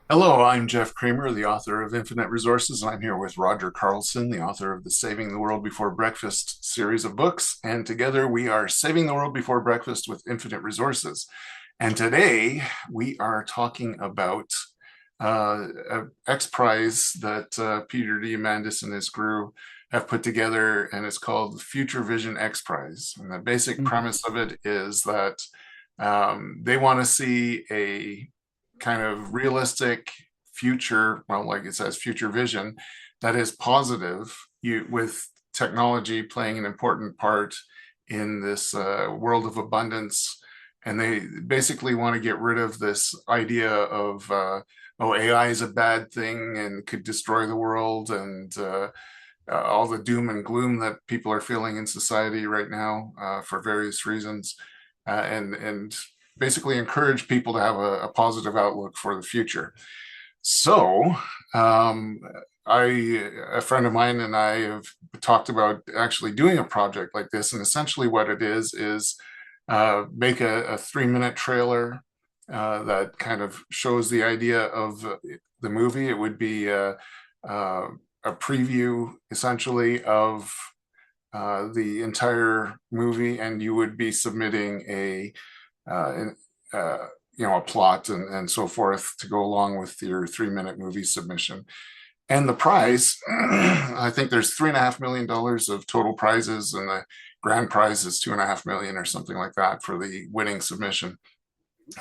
Hello, I'm Jeff Krehmer, the author of Infinite Resources, and I'm here with Roger Carlson, the author of the Saving the World Before Breakfast series of books. And together we are saving the world before breakfast with infinite resources. And today we are talking about an X Prize that Peter Diamandis and his crew have put together, and it's called Future Vision X Prize. And the basic Mhm. premise of it is that they want to see a kind of realistic future, well, like it says, future vision that is positive, with technology playing an important part in this world of abundance. And they basically want to get rid of this idea of, oh, AI is a bad thing and could destroy the world, and all the doom and gloom that people are feeling in society right now for various reasons, and basically encourage people to have a positive outlook for the future. So, um, a friend of mine and I have talked about actually doing a project like this, and essentially what it is make a 3 minute trailer that kind of shows the idea of the movie. It would be uh, a preview essentially of the entire movie, and you would be submitting an, a plot and so forth to go along with your 3 minute movie submission. And the prize, I think there's $3.5 million of total prizes, and the grand prize is 2.5 million or something like that for the winning submission.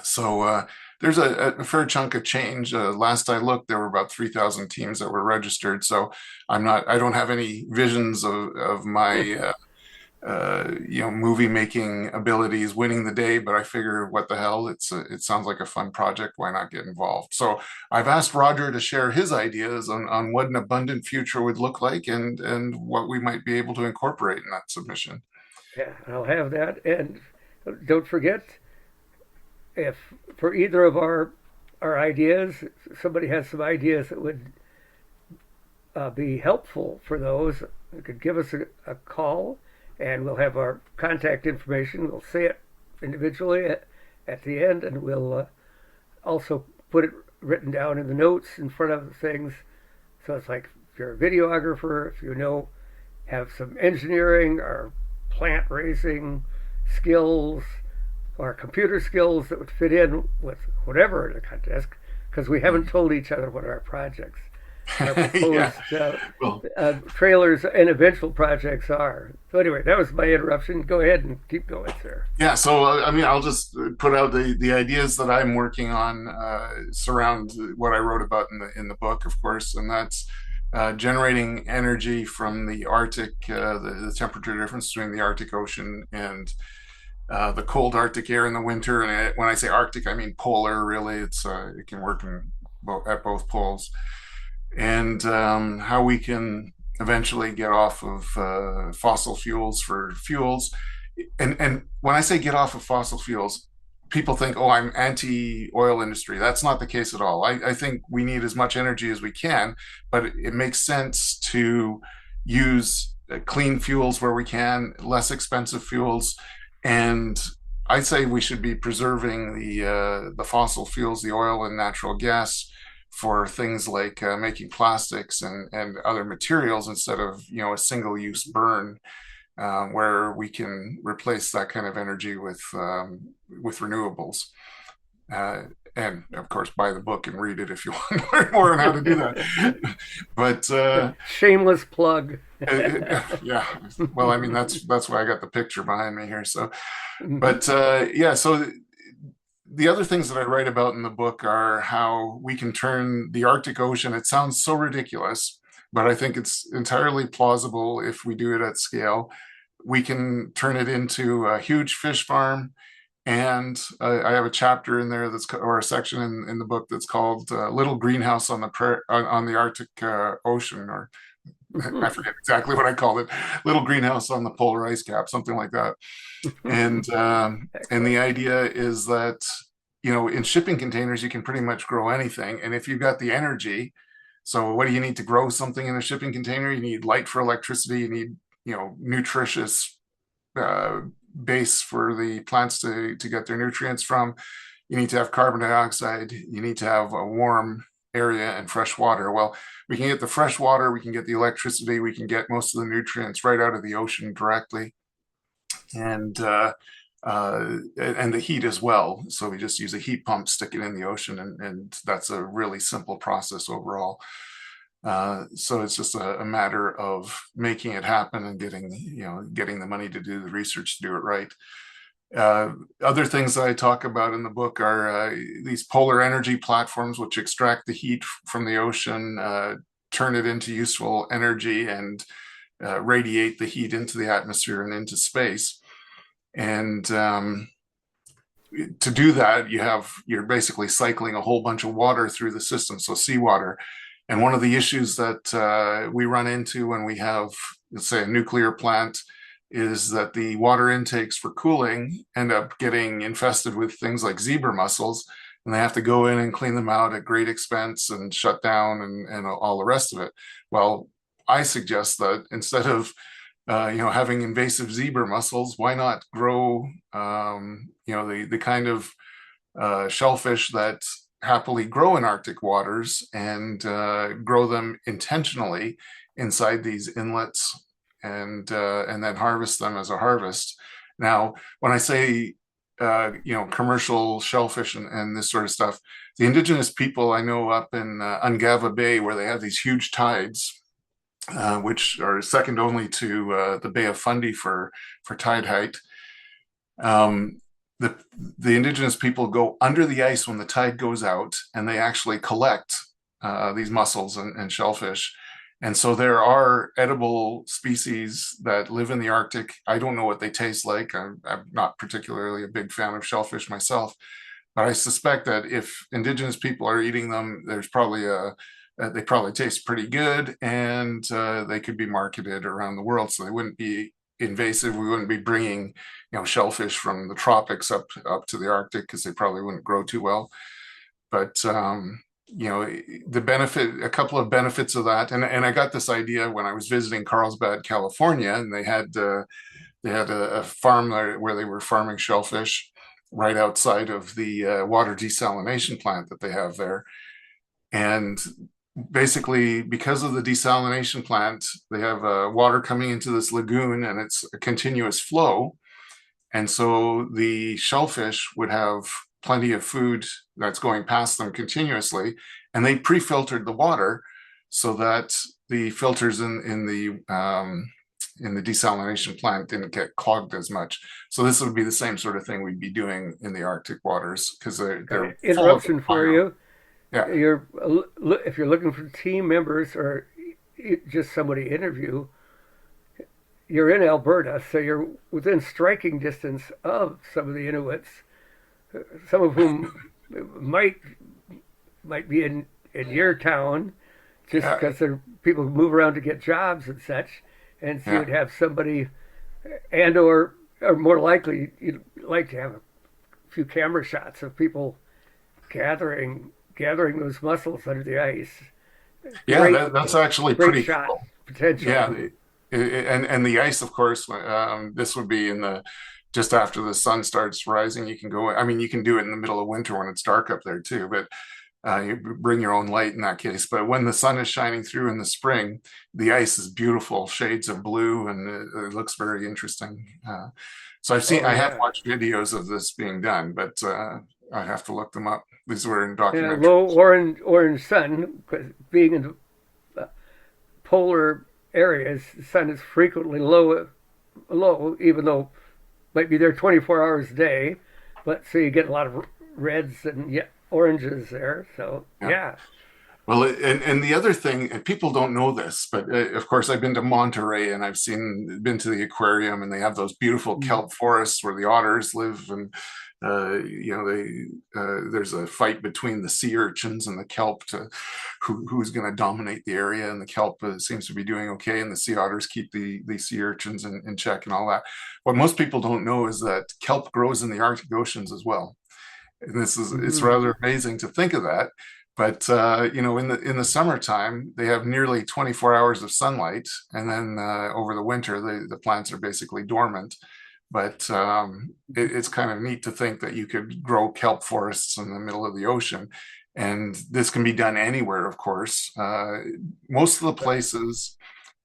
So there's a fair chunk of change. Last I looked, there were about 3,000 teams that were registered. So I don't have any visions of my movie making abilities winning the day, but I figure what the hell, it sounds like a fun project. Why not get involved? So I've asked Roger to share his ideas on what an abundant future would look like, and what we might be able to incorporate in that submission. Yeah, I'll have that. And don't forget, if for either of our ideas, somebody has some ideas that would be helpful for those, you could give us a call, and we'll have our contact information. We'll say it individually at the end, and we'll also put it written down in the notes in front of things. So it's like if you're a videographer, if you know, have some engineering or plant raising skills or computer skills that would fit in with whatever the contest, because we haven't told each other what our projects, our Yeah. proposed Well, trailers and eventual projects are. So anyway, that was my interruption. Go ahead and keep going, sir. yeah, so I mean, I'll just put out the ideas that I'm working on surround what I wrote about in the book, of course, and that's generating energy from the Arctic, the temperature difference between the Arctic Ocean and the cold Arctic air in the winter. And when I say Arctic, I mean polar. Really, it can work at both poles, and how we can eventually get off of fossil fuels for fuels. And when I say get off of fossil fuels, people think, oh, I'm anti-oil industry. That's not the case at all. I think we need as much energy as we can, but it makes sense to use clean fuels where we can, less expensive fuels, and I say we should be preserving the fossil fuels, the oil and natural gas, for things like making plastics and other materials, instead of a single use burn, where we can replace that kind of energy with renewables. Uh, and of course, buy the book and read it if you want to learn more on how to do that. But Shameless plug. yeah, well, I mean that's why I got the picture behind me here. So, but yeah, so the other things that I write about in the book are how we can turn the Arctic Ocean. It sounds so ridiculous, but I think it's entirely plausible if we do it at scale. We can turn it into a huge fish farm. And I have a chapter in there or a section in the book that's called "Little Greenhouse on on the Arctic Ocean," or I forget exactly what I called it, "Little Greenhouse on the Polar Ice Cap," something like that. And Excellent. the idea is that in shipping containers you can pretty much grow anything, and if you've got the energy. So what do you need to grow something in a shipping container? You need light for electricity. You need nutritious uh, base for the plants to get their nutrients from. You need to have carbon dioxide. You need to have a warm area and fresh water. Well, we can get the fresh water, we can get the electricity, we can get most of the nutrients right out of the ocean directly, and and the heat as well. So we just use a heat pump, stick it in the ocean, and that's a really simple process overall. So it's just a matter of making it happen and getting the money to do the research to do it right. Other things that I talk about in the book are these polar energy platforms, which extract the heat from the ocean, turn it into useful energy, and radiate the heat into the atmosphere and into space. And to do that, you're basically cycling a whole bunch of water through the system, so seawater. And one of the issues that we run into when we have, let's say, a nuclear plant is that the water intakes for cooling end up getting infested with things like zebra mussels, and they have to go in and clean them out at great expense and shut down and all the rest of it. Well, I suggest that instead of having invasive zebra mussels, why not grow the kind of shellfish that happily grow in Arctic waters and grow them intentionally inside these inlets and then harvest them as a harvest. Now, when I say commercial shellfish and this sort of stuff, the indigenous people I know up in Ungava Bay, where they have these huge tides, which are second only to the Bay of Fundy for tide height. The indigenous people go under the ice when the tide goes out, and they actually collect these mussels and shellfish. And so there are edible species that live in the Arctic. I don't know what they taste like. I'm not particularly a big fan of shellfish myself, but I suspect that if indigenous people are eating them, there's probably they probably taste pretty good, and they could be marketed around the world. So they wouldn't be invasive. We wouldn't be bringing, shellfish from the tropics up to the Arctic, because they probably wouldn't grow too well. But a couple of benefits of that, and I got this idea when I was visiting Carlsbad, California, and they had a farm there where they were farming shellfish right outside of the water desalination plant that they have there. And basically, because of the desalination plant, they have water coming into this lagoon, and it's a continuous flow. And so the shellfish would have plenty of food that's going past them continuously, and they pre-filtered the water so that the filters in the desalination plant didn't get clogged as much. So this would be the same sort of thing we'd be doing in the Arctic waters, because they're Interruption for you. Yeah. If you're looking for team members or just somebody to interview, you're in Alberta, so you're within striking distance of some of the Inuits, some of whom might be in your town, just because they're people who move around to get jobs and such. And so you'd have somebody, and or more likely, you'd like to have a few camera shots of people gathering those mussels under the ice. Yeah, that's actually great pretty shot cool. potential. Yeah, and the ice, of course. This would be just after the sun starts rising. You can go. I mean, you can do it in the middle of winter when it's dark up there too. But you bring your own light in that case. But when the sun is shining through in the spring, the ice is beautiful, shades of blue, and it looks very interesting. So I have watched videos of this being done, but I have to look them up. These were in documentaries. Low orange sun, because being in the polar areas, the sun is frequently low, even though it might be there 24 hours a day. But so you get a lot of reds and oranges there. So yeah. Well, and the other thing, and people don't know this, but of course I've been to Monterey, and I've been to the aquarium, and they have those beautiful kelp forests where the otters live, and there's a fight between the sea urchins and the kelp to who's going to dominate the area, and the kelp seems to be doing okay, and the sea otters keep the sea urchins in check and all that. What most people don't know is that kelp grows in the Arctic oceans as well, and it's rather amazing to think of that. But in the summertime, they have nearly 24 hours of sunlight, and then over the winter, the plants are basically dormant. But it's kind of neat to think that you could grow kelp forests in the middle of the ocean. And this can be done anywhere, of course. Most of the places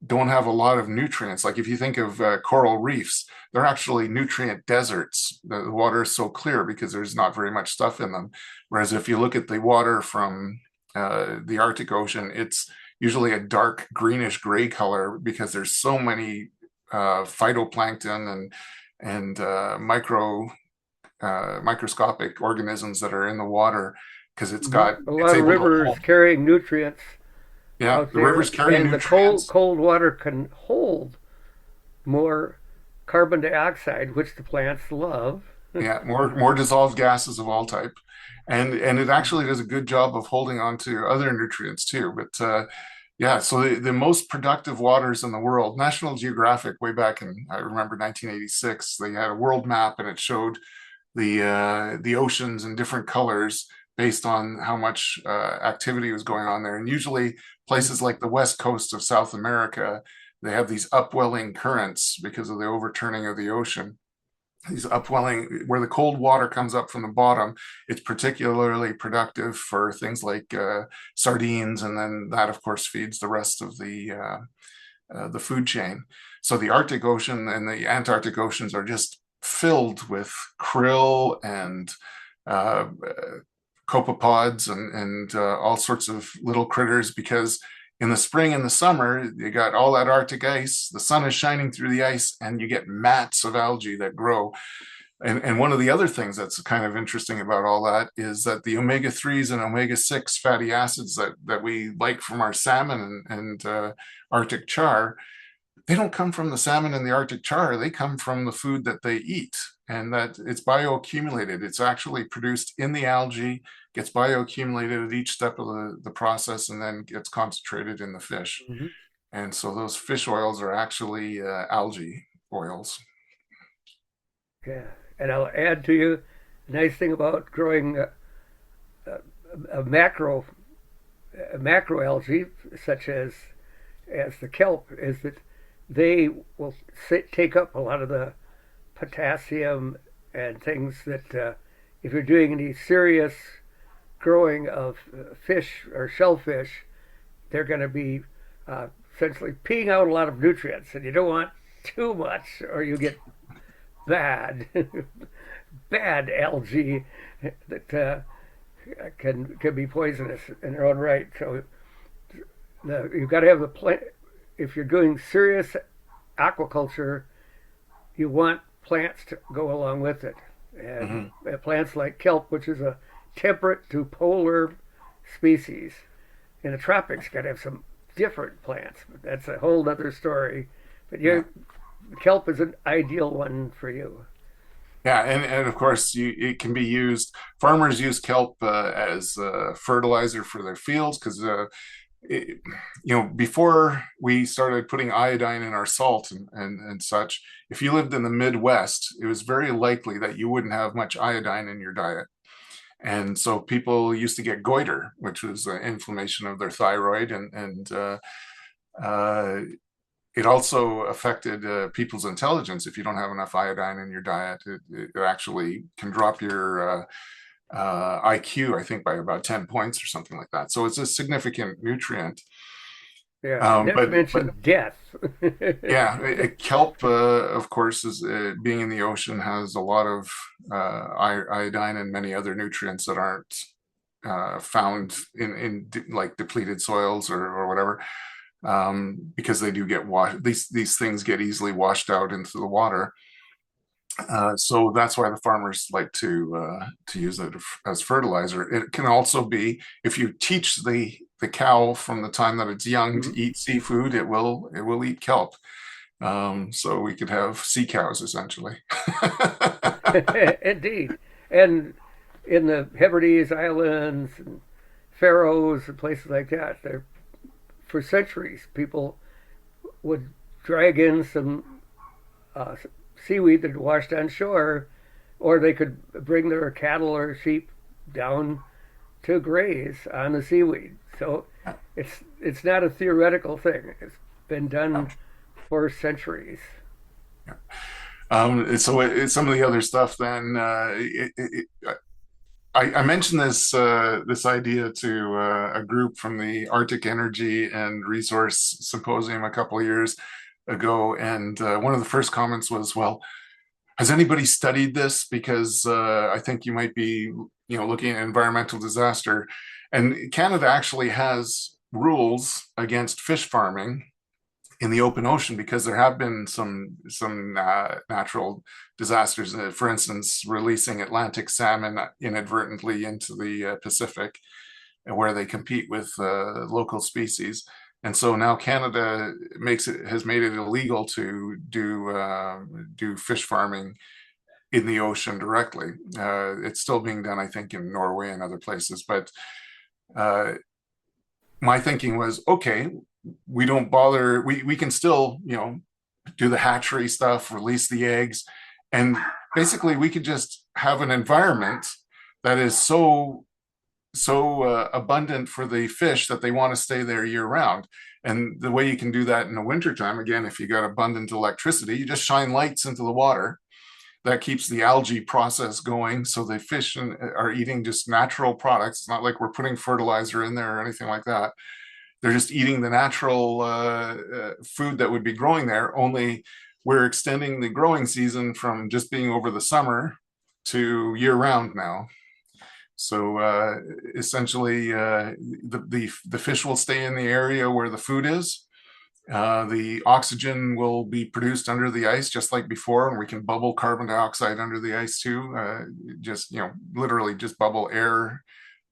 don't have a lot of nutrients. Like if you think of coral reefs, they're actually nutrient deserts. The water is so clear because there's not very much stuff in them. Whereas if you look at the water from the Arctic Ocean, it's usually a dark greenish gray color because there's so many phytoplankton and microscopic organisms that are in the water because A it's lot of able to rivers hold. carrying nutrients Yeah, out the rivers there, carry and the cold nutrients. cold water can hold more carbon dioxide, which the plants love. Yeah, more dissolved gases of all type, and it actually does a good job of holding on to other nutrients too. But yeah, so the most productive waters in the world, National Geographic, way back in I remember 1986, they had a world map and it showed the oceans in different colors based on how much activity was going on there. And usually places like the west coast of South America, they have these upwelling currents because of the overturning of the ocean. These upwelling, where the cold water comes up from the bottom, it's particularly productive for things like sardines, and then that, of course, feeds the rest of the food chain. So the Arctic Ocean and the Antarctic Oceans are just filled with krill and uh, copepods and all sorts of little critters because in the spring and the summer, you got all that Arctic ice, the sun is shining through the ice, and you get mats of algae that grow. And one of the other things that's kind of interesting about all that is that the omega-3s and omega-6 fatty acids that we like from our salmon and Arctic char, they don't come from the salmon and the Arctic char. They come from the food that they eat, and that it's bioaccumulated. It's actually produced in the algae, gets bioaccumulated at each step of the process, and then gets concentrated in the fish. Mm-hmm. And so those fish oils are actually algae oils. Yeah, and I'll add to you the nice thing about growing a macroalgae such as the kelp is that they will take up a lot of the potassium and things that if you're doing any serious growing of fish or shellfish, they're going to be essentially peeing out a lot of nutrients, and you don't want too much, or you get bad, bad algae that can be poisonous in their own right. So you've got to have the plant. If you're doing serious aquaculture, you want plants to go along with it, and Mm-hmm. plants like kelp, which is a temperate to polar species. In the tropics, got to have some different plants, but that's a whole other story. But Yeah. kelp is an ideal one for you. Yeah, and of course, it can be used. Farmers use kelp as fertilizer for their fields because it, before we started putting iodine in our salt and such, if you lived in the Midwest, it was very likely that you wouldn't have much iodine in your diet. And so people used to get goiter, which was inflammation of their thyroid, and uh, it also affected people's intelligence. If you don't have enough iodine in your diet, it actually can drop your IQ, I think, by about 10 points or something like that. So it's a significant nutrient. Yeah, Um, not to but mention death. yeah, kelp, of course, is being in the ocean has a lot of iodine and many other nutrients that aren't found in like depleted soils or whatever, because they do get washed. These things get easily washed out into the water. So that's why the farmers like to use it as fertilizer. It can also be if you teach the cow from the time that it's young to eat seafood, it will eat kelp. So we could have sea cows essentially. Indeed. And in the Hebrides Islands and Faroes and places like that, for centuries people would drag in some uh, seaweed that washed on shore, or they could bring their cattle or sheep down to graze on the seaweed. So it's not a theoretical thing. It's been done for centuries. So some of the other stuff then I mentioned this idea to a group from the Arctic Energy and Resource Symposium a couple of years ago, and one of the first comments was, "Well, has anybody studied this? Because I think you might be, looking at environmental disaster." And Canada actually has rules against fish farming in the open ocean because there have been some natural disasters. For instance, releasing Atlantic salmon inadvertently into the Pacific, where they compete with local species. And so now Canada has made it illegal to do fish farming in the ocean directly. It's still being done, I think, in Norway and other places. But uh, my thinking was, okay, we don't bother. We can still, do the hatchery stuff, release the eggs, and basically we could just have an environment that is so abundant for the fish that they want to stay there year round. And the way you can do that in the wintertime, again, if you got abundant electricity, you just shine lights into the water. That keeps the algae process going. So the fish are eating just natural products. It's not like we're putting fertilizer in there or anything like that. They're just eating the natural food that would be growing there, only we're extending the growing season from just being over the summer to year round now. So essentially, the fish will stay in the area where the food is. The oxygen will be produced under the ice just like before, and we can bubble carbon dioxide under the ice too. Just literally just bubble air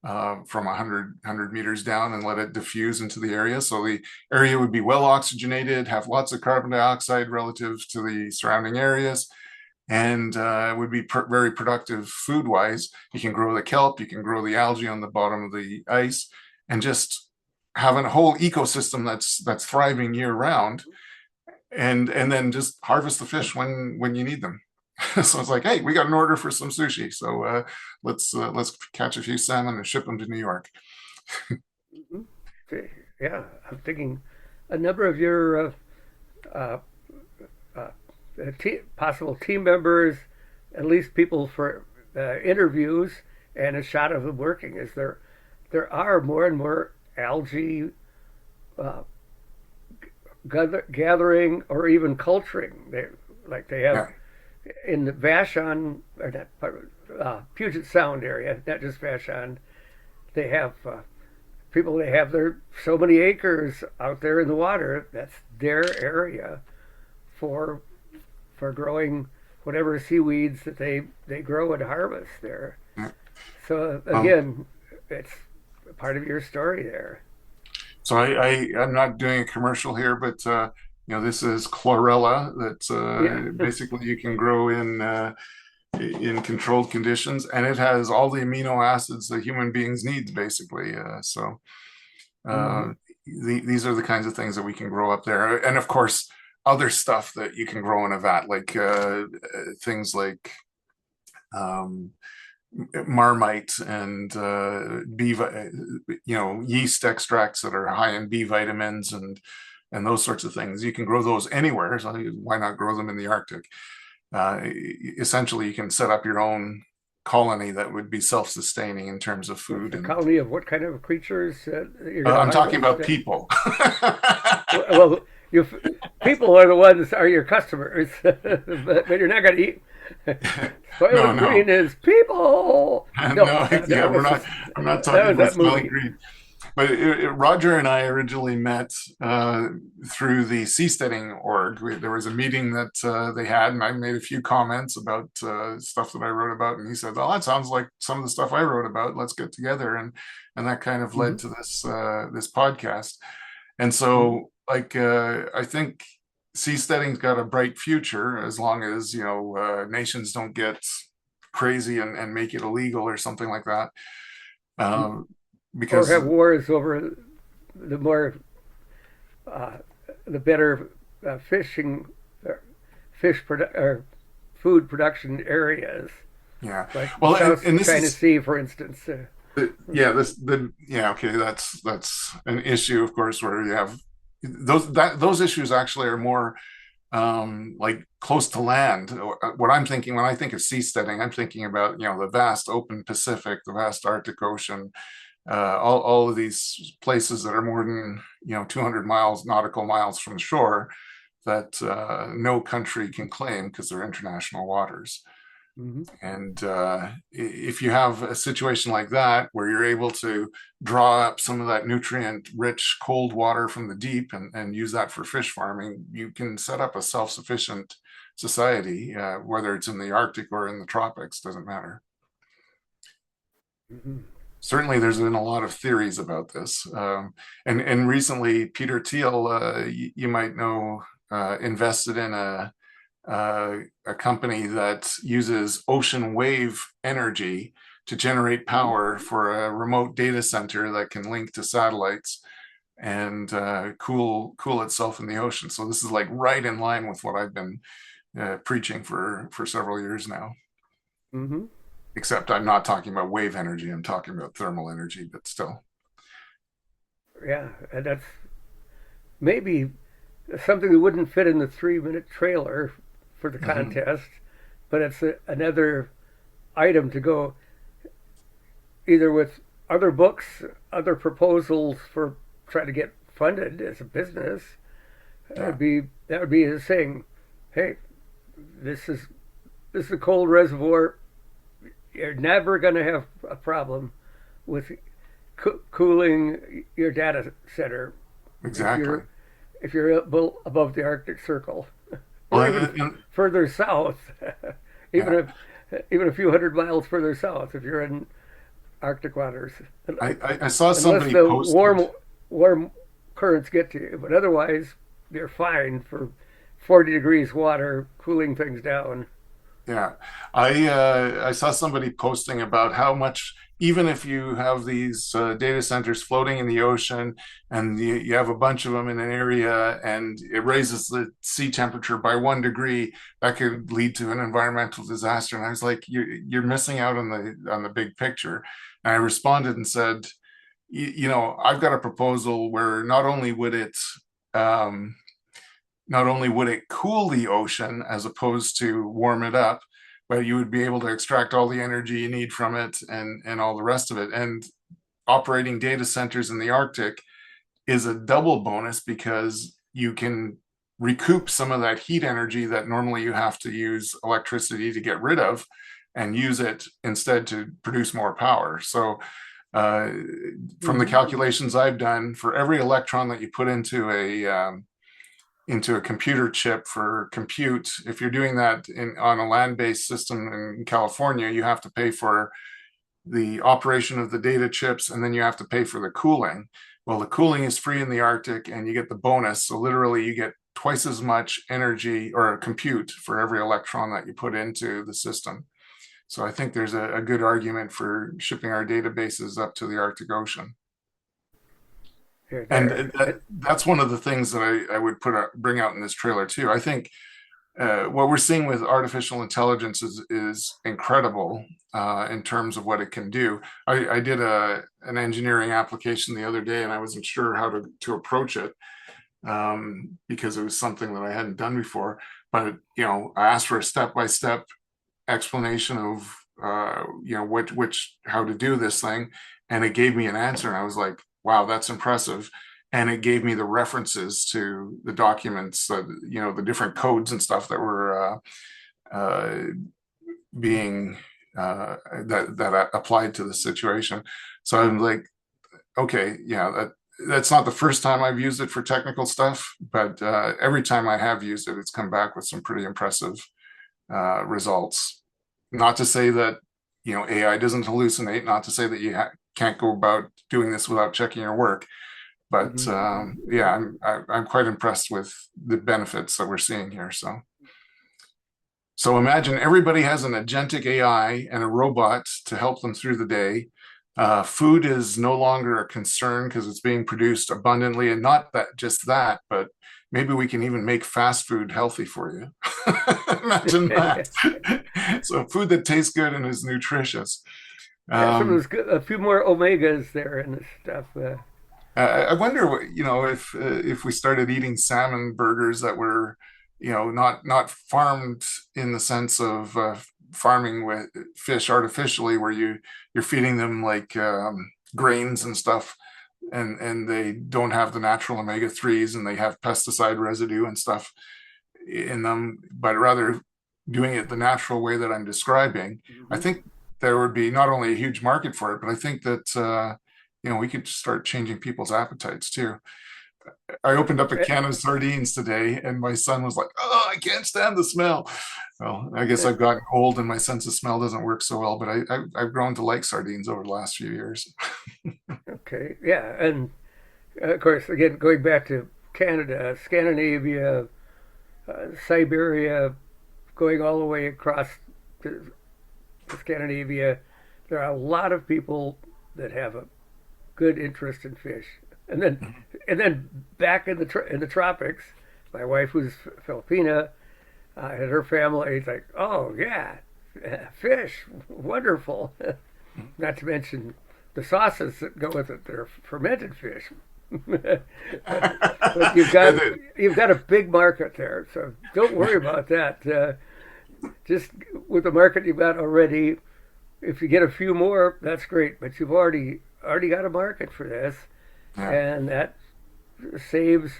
from 100 meters down and let it diffuse into the area. So the area would be well oxygenated, have lots of carbon dioxide relative to the surrounding areas, and would be very productive food wise. You can grow the kelp, you can grow the algae on the bottom of the ice, and just having a whole ecosystem that's thriving year round, and then just harvest the fish when you need them. So it's like, hey, we got an order for some sushi, so let's catch a few salmon and ship them to New York. Mhm. Yeah, I'm thinking a number of your uh, uh, possible team members, at least people for interviews, and a shot of them working. Is there are more and more algae uh, gathering or even culturing. They have Yeah, in the Vashon or not Puget Sound area, not just Vashon. They have people. They have their so many acres out there in the water. That's their area for growing whatever seaweeds that they grow and harvest there. yeah. So Um, again, it's part of your story there. so I'm not doing a commercial here, but this is chlorella that Yeah. basically you can grow in controlled conditions, and it has all the amino acids that human beings need, basically. So Mm-hmm. uh, these are the kinds of things that we can grow up there, and of course, other stuff that you can grow in a vat, like things like um, marmite and yeast extracts that are high in B vitamins and those sorts of things. You can grow those anywhere. So why not grow them in the Arctic? Uh, Essentially, you can set up your own colony that would be self-sustaining in terms of food. A And colony of what kind of creatures you're going to I'm talking harvest? about people. Well, you people are the ones are your customers, but you're not going to eat. No, Soylent no, Green is people. No, no. Yeah, that we're was not. I'm not that talking was about that smelling movie. green. But Roger and I originally met through the seasteading org. There was a meeting that they had, and I made a few comments about stuff that I wrote about, and he said, "Well, that sounds like some of the stuff I wrote about. Let's get together." And that kind of led Mm-hmm. to this podcast. And Mm-hmm. so, like, I think seasteading's got a bright future as long as nations don't get crazy and make it illegal or something like that. Um, Or because have wars over the more uh, the better fishing uh, or food production areas, Yeah. like the Well, South and this China is Sea, for instance. yeah, yeah, okay, that's an issue, of course, where you have those issues actually are more like close to land. What I'm thinking when I think of seasteading, I'm thinking about, the vast open Pacific, the vast Arctic Ocean, all of these places that are more than, 200 miles, nautical miles from the shore that no country can claim because they're international waters. Mm-hmm. And if you have a situation like that where you're able to draw up some of that nutrient rich cold water from the deep and use that for fish farming, you can set up a self sufficient society, whether it's in the Arctic or in the tropics, doesn't matter. Mm-hmm. Certainly, there's been a lot of theories about this. And recently, Peter Thiel, you might know, invested in a company that uses ocean wave energy to generate power for a remote data center that can link to satellites and cool itself in the ocean. So this is like right in line with what I've been preaching for several years now. Mm-hmm. Except I'm not talking about wave energy. I'm talking about thermal energy, but still. Yeah, and that's maybe something that wouldn't fit in the 3 minute trailer for the Mhm. contest, but it's another item to go either with other books, other proposals for trying to get funded as a business. Yeah, That would be saying, hey, this is this is a cold reservoir. You're never going to have a problem with cooling your data center if exactly. you're above the Arctic Circle, Well, or even further south, even yeah, even a few hundred miles further south if you're in Arctic waters, I saw unless somebody the posted. warm currents get to you. But otherwise, you're fine for 40 degrees water cooling things down. Yeah, I saw somebody posting about how much, even if you have these data centers floating in the ocean and you have a bunch of them in an area and it raises the sea temperature by 1 degree, that could lead to an environmental disaster. And I was like, you're missing out on the big picture. And I responded and said, I've got a proposal where um, not only would it cool the ocean as opposed to warm it up, but you would be able to extract all the energy you need from it and all the rest of it. And operating data centers in the Arctic is a double bonus because you can recoup some of that heat energy that normally you have to use electricity to get rid of and use it instead to produce more power. So uh, from the Mm-hmm. calculations I've done, for every electron that you put into a computer chip for compute. If you're doing that on a land-based system in California, you have to pay for the operation of the data chips, and then you have to pay for the cooling. Well, the cooling is free in the Arctic, and you get the bonus. So literally, you get twice as much energy or compute for every electron that you put into the system. So I think there's a good argument for shipping our databases up to the Arctic Ocean. Here, And there. that's one of the things that I would bring out in this trailer too. I think what we're seeing with artificial intelligence is incredible in terms of what it can do. I did an engineering application the other day, and I wasn't sure how to approach it because it was something that I hadn't done before. But I asked for a step by step explanation of which how to do this thing, and it gave me an answer, and I was like, wow, that's impressive. And it gave me the references to the documents, the different codes and stuff that were uh, being that applied to the situation. So I'm like, okay, yeah, that's not the first time I've used it for technical stuff, but every time I have used it, it's come back with some pretty impressive results. Not to say that AI doesn't hallucinate. Not to say that you can't go about doing this without checking your work. But Mm-hmm. yeah, I'm quite impressed with the benefits that we're seeing here. So imagine everybody has an agentic AI and a robot to help them through the day. Food is no longer a concern because it's being produced abundantly, and not that just that, but maybe we can even make fast food healthy for you. Imagine that. So food that tastes good and is nutritious. Yeah, some of Um, those a few more omegas there in this stuff. I wonder, if we started eating salmon burgers that were not farmed in the sense of farming with fish artificially, where you're feeding them like grains and stuff, and they don't have the natural omega-3s, and they have pesticide residue and stuff in them, but rather doing it the natural way that I'm describing. I Mm-hmm. think there would be not only a huge market for it, but I think that we could start changing people's appetites too. I opened up a can of sardines today, and my son was like, "Oh, I can't stand the smell." Well, I guess I've gotten old, and my sense of smell doesn't work so well. But I've grown to like sardines over the last few years. Okay, yeah, and of course, again, going back to Canada, Scandinavia, Siberia, going all the way across to Scandinavia, there are a lot of people that have a good interest in fish. And then, and then back in the tropics, my wife who's Filipina, and her family, it's like, oh yeah, fish, wonderful. Not to mention the sauces that go with it. They're fermented fish. but you've got a big market there, so don't worry about that. Just with the market you've got already, if you get a few more, that's great. But you've already got a market for this, Yeah. and that saves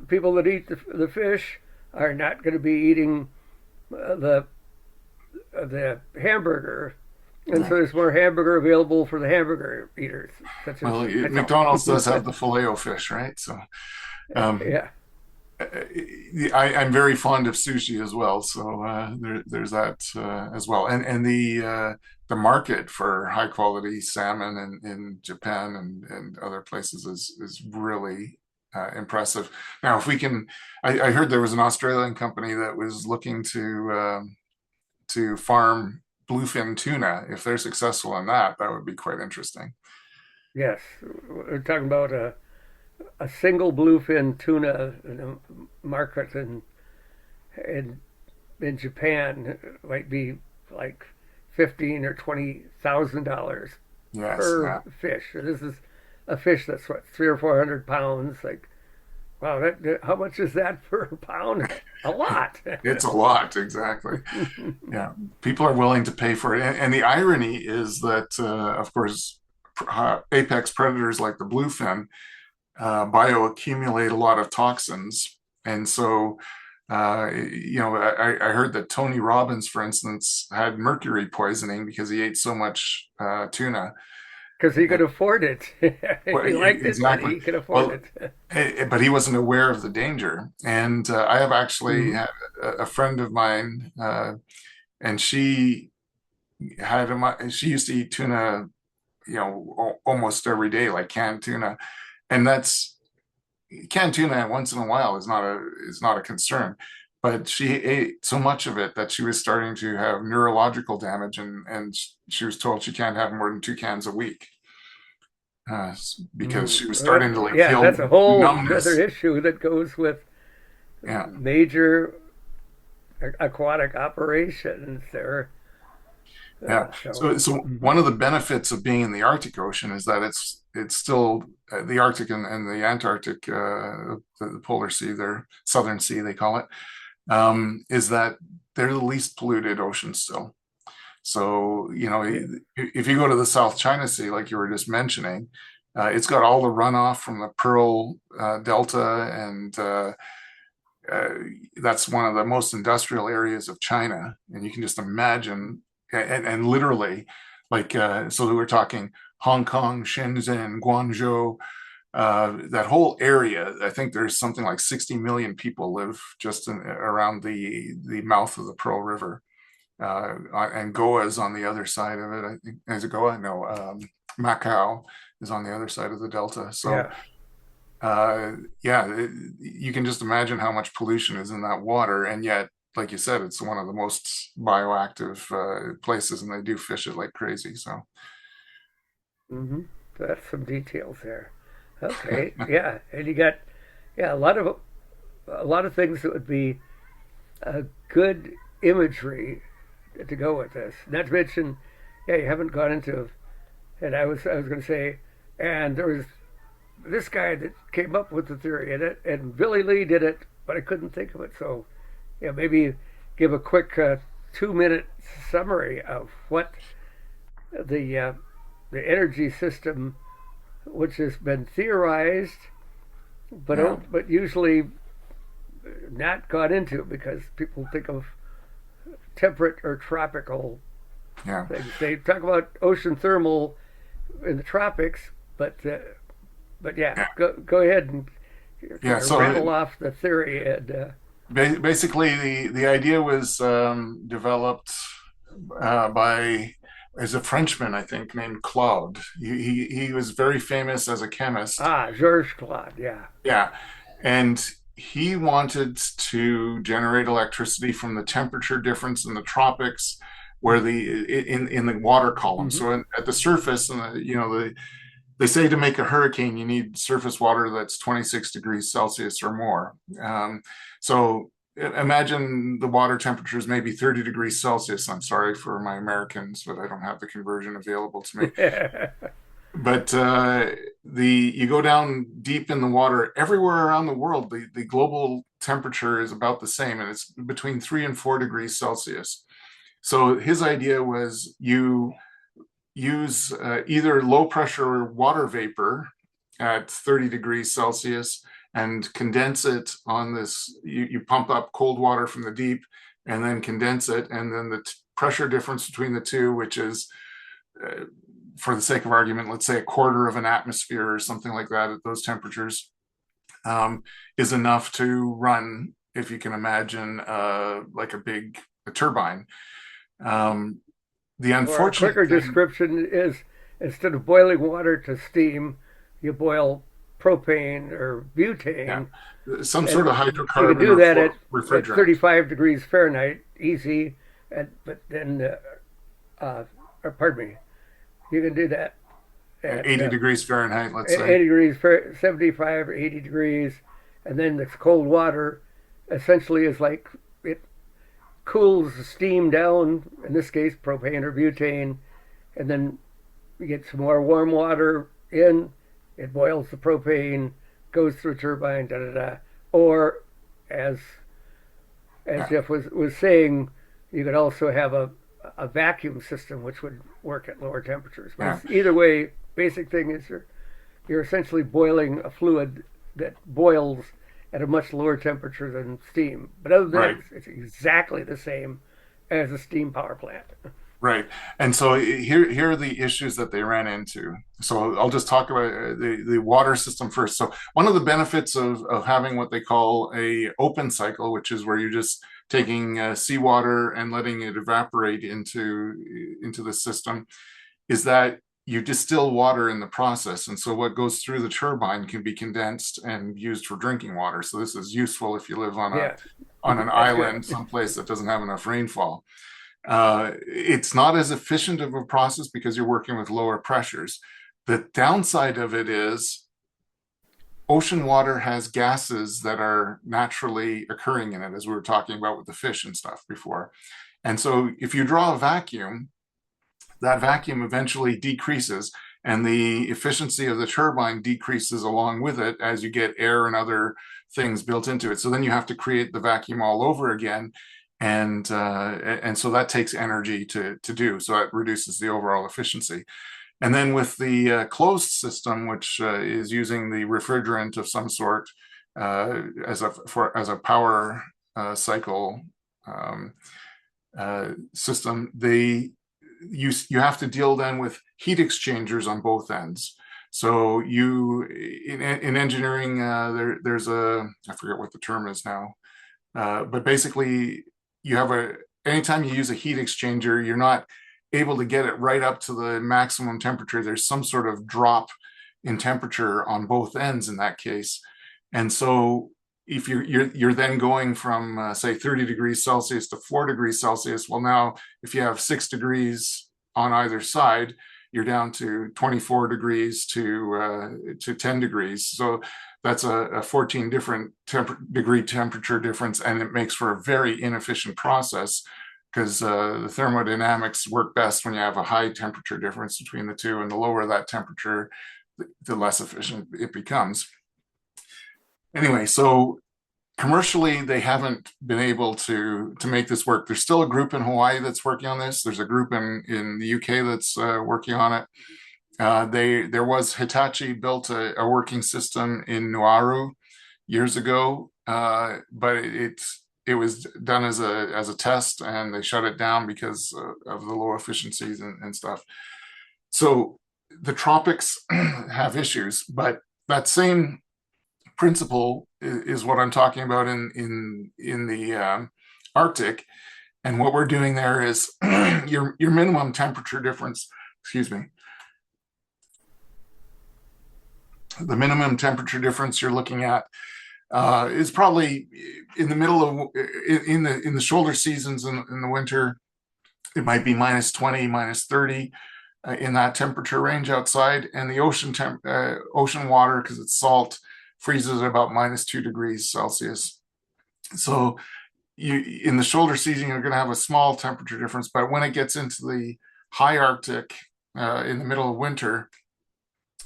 people that eat the fish are not going to be eating the hamburger, and so Yeah. there's more hamburger available for the hamburger eaters, such as Well, myself. McDonald's does have the filet o fish, right? So um, Yeah. I'm very fond of sushi as well. So there's that as well, and the market for high quality salmon in Japan and other places is really impressive. Now, if we can, I heard there was an Australian company that was looking to farm bluefin tuna. If they're successful in that, that would be quite interesting. Yes, we're talking about a single bluefin tuna in a market in in Japan might be like 15 or 20 thousand dollars Yes, per fish. So this is a fish that's what 300 or 400 pounds. Like, wow, how much is that per pound? A lot. it's a lot, exactly. Yeah, people are willing to pay for it. And the irony is that, of course, apex predators like the bluefin bioaccumulate a lot of toxins. And so, I heard that Tony Robbins, for instance, had mercury poisoning because he ate so much tuna. Because he could afford it. Well, He liked it, but exactly. he could afford Well, it. but he wasn't aware of the danger. And I have actually Mm-hmm. had a friend of mine, and she used to eat tuna, almost every day, like canned tuna, and that's canned tuna once in a while is not a concern. But she ate so much of it that she was starting to have neurological damage, and she was told she can't have more than 2 cans a week because she was starting to like Yeah, feel that's a whole other numbness. issue that goes with Yeah, major aquatic operations there. yeah. So, So one of the benefits of being in the Arctic Ocean is that it's still the Arctic and the Antarctic, the polar sea, their Southern Sea, they call it, is that they're the least polluted ocean still. So, yeah. if you go to the South China Sea, like you were just mentioning, it's got all the runoff from the Pearl Delta, and uh, that's one of the most industrial areas of China. And you can just imagine, and literally, like, so we're talking Hong Kong, Shenzhen, Guangzhou, that whole area. I think there's something like 60 million people live just around the mouth of the Pearl River. And Goa is on the other side of it. I think is it Goa? No, Macau is on the other side of the delta. So Yeah. yeah, you can just imagine how much pollution is in that water, and yet, like you said, it's one of the most bioactive places, and they do fish it like crazy. So Mm-hmm. That's some details there. Okay. Yeah, and you got a lot of things that would be a good imagery to go with this. Not to mention, yeah, you haven't gone into. And I was going to say, and there was this guy that came up with the theory, and Billy Lee did it but I couldn't think of it. So, yeah, maybe give a quick 2 minute summary of what the uh, the energy system, which has been theorized, Yeah. but usually not gone into because people think of temperate or tropical Yeah. things. They talk about ocean thermal in the tropics, but yeah, Yeah. go ahead and Yeah. kind of rattle off the theory and Basically, the idea was developed by is a Frenchman, I think, named Claude. He was very famous as a chemist. Georges Claude, yeah. Yeah, and he wanted to generate electricity from the temperature difference in the tropics, where in the water column. Mm-hmm. So at the surface, and they say to make a hurricane, you need surface water that's 26 degrees Celsius or more. So imagine the water temperature is maybe 30 degrees Celsius. I'm sorry for my Americans, but I don't have the conversion available to me. But you go down deep in the water everywhere around the world. The global temperature is about the same, and it's between 3 and 4 degrees Celsius. So his idea was you use either low pressure water vapor at 30 degrees Celsius and condense it on this. You pump up cold water from the deep and then condense it, and then the pressure difference between the two, which is for the sake of argument, let's say a quarter of an atmosphere or something like that at those temperatures, is enough to run, if you can imagine, like a turbine. The Or a unfortunate quicker thing, description is instead of boiling water to steam, you boil propane or yeah, butane, some sort and of you can hydrocarbon do or that at refrigerant, 35 degrees Fahrenheit, easy. But then, or pardon me, you can do that at at 80 degrees Fahrenheit, let's say. 80 degrees, 75 or 80 degrees, and then this cold water essentially is like it cools the steam down, in this case propane or butane, and then you get some more warm water in, it boils the propane, goes through a turbine, da da da. Or as Yeah, Jeff was saying, you could also have a vacuum system which would work at lower temperatures. But yeah, it's, either way, basic thing is you're essentially boiling a fluid that boils at a much lower temperature than steam. But other than that, right. it's exactly the same as a steam power plant. Right. And so here are the issues that they ran into. So I'll just talk about the water system first. So one of the benefits of having what they call a open cycle, which is where you're just taking seawater and letting it evaporate into the system, is that you distill water in the process. And so what goes through the turbine can be condensed and used for drinking water. So this is useful if you live Yeah, on an that's good. island, someplace that doesn't have enough rainfall. It's not as efficient of a process because you're working with lower pressures. The downside of it is ocean water has gases that are naturally occurring in it, as we were talking about with the fish and stuff before. And so if you draw a vacuum, that vacuum eventually decreases and the efficiency of the turbine decreases along with it as you get air and other things built into it. So then you have to create the vacuum all over again, and so that takes energy to do. So that reduces the overall efficiency. And then with the closed system, which is using the refrigerant of some sort as a power cycle system, you have to deal then with heat exchangers on both ends. So in engineering, there's I forget what the term is now, but basically you have anytime you use a heat exchanger, you're not able to get it right up to the maximum temperature. There's some sort of drop in temperature on both ends in that case. And so if you're then going from say 30 degrees Celsius to 4 degrees Celsius, well, now if you have 6 degrees on either side, you're down to 24 degrees to 10 degrees. So that's a 14 different degree temperature difference, and it makes for a very inefficient process because the thermodynamics work best when you have a high temperature difference between the two, and the lower that temperature, the less efficient it becomes. Anyway, so commercially they haven't been able to make this work. There's still a group in Hawaii that's working on this. There's a group in the UK that's working on it. There was Hitachi built a working system in Nuaru years ago, but it was done as a test, and they shut it down because of the low efficiencies and stuff. So the tropics have issues, but that same principle is what I'm talking about in the Arctic. And what we're doing there is your minimum temperature difference. Excuse me. The minimum temperature difference you're looking at is probably in the middle of in the shoulder seasons in the winter. It might be minus 20, minus 30 in that temperature range outside, and the ocean water, because it's salt, freezes at about minus 2 degrees Celsius. So in the shoulder season, you're going to have a small temperature difference, but when it gets into the high Arctic in the middle of winter,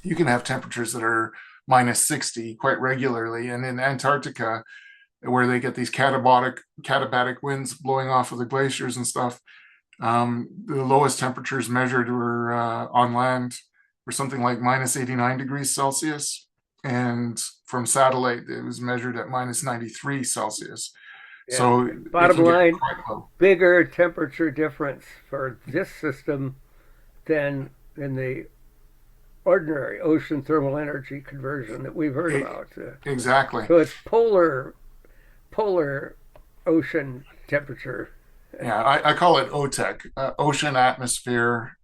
you can have temperatures that are minus 60 quite regularly. And in Antarctica, where they get these katabatic winds blowing off of the glaciers and stuff, the lowest temperatures measured were on land were something like minus 89 degrees Celsius. And from satellite, it was measured at minus 93 Celsius. Yeah. So it Bottom can get line, quite low. bigger temperature difference for this system than in the ordinary ocean thermal energy conversion that we've heard about. Exactly. So it's polar ocean temperature. Yeah, I call it OTEC, ocean atmosphere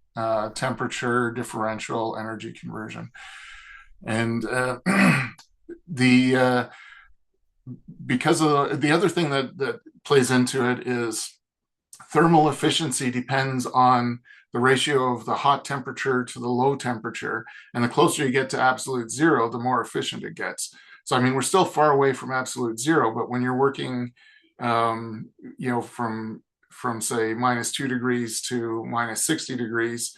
temperature differential energy conversion. And the because of the other thing that plays into it is thermal efficiency depends on the ratio of the hot temperature to the low temperature. And the closer you get to absolute zero, the more efficient it gets. So, I mean, we're still far away from absolute zero, but when you're working, from say minus 2 degrees to minus 60 degrees,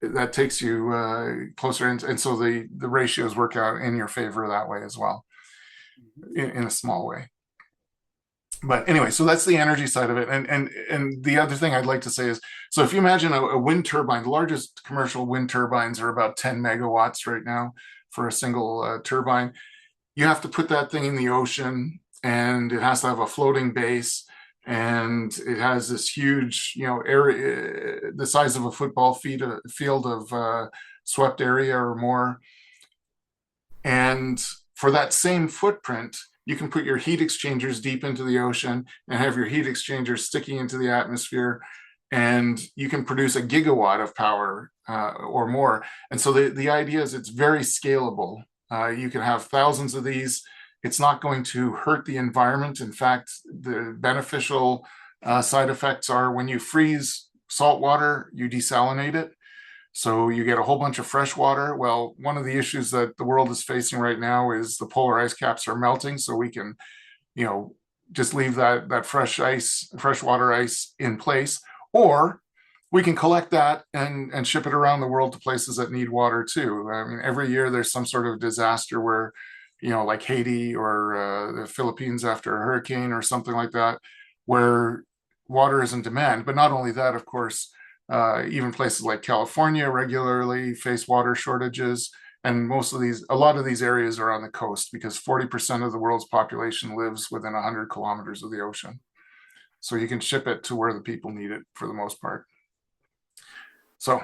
that takes you closer. And so the ratios work out in your favor that way as well, in a small way. But anyway, so that's the energy side of it. And the other thing I'd like to say is, so if you imagine a wind turbine, the largest commercial wind turbines are about 10 megawatts right now for a single turbine. You have to put that thing in the ocean, and it has to have a floating base, and it has this huge, area, the size of a football field of swept area or more. And for that same footprint, you can put your heat exchangers deep into the ocean and have your heat exchangers sticking into the atmosphere, and you can produce a gigawatt of power or more. And so the idea is it's very scalable. You can have thousands of these. It's not going to hurt the environment. In fact, the beneficial side effects are when you freeze salt water, you desalinate it. So you get a whole bunch of fresh water. Well, one of the issues that the world is facing right now is the polar ice caps are melting. So we can, just leave that freshwater ice in place, or we can collect that and ship it around the world to places that need water too. I mean, every year there's some sort of disaster where, like Haiti or the Philippines after a hurricane or something like that, where water is in demand. But not only that, of course, even places like California regularly face water shortages. And a lot of these areas are on the coast because 40% of the world's population lives within 100 kilometers of the ocean. So you can ship it to where the people need it for the most part. So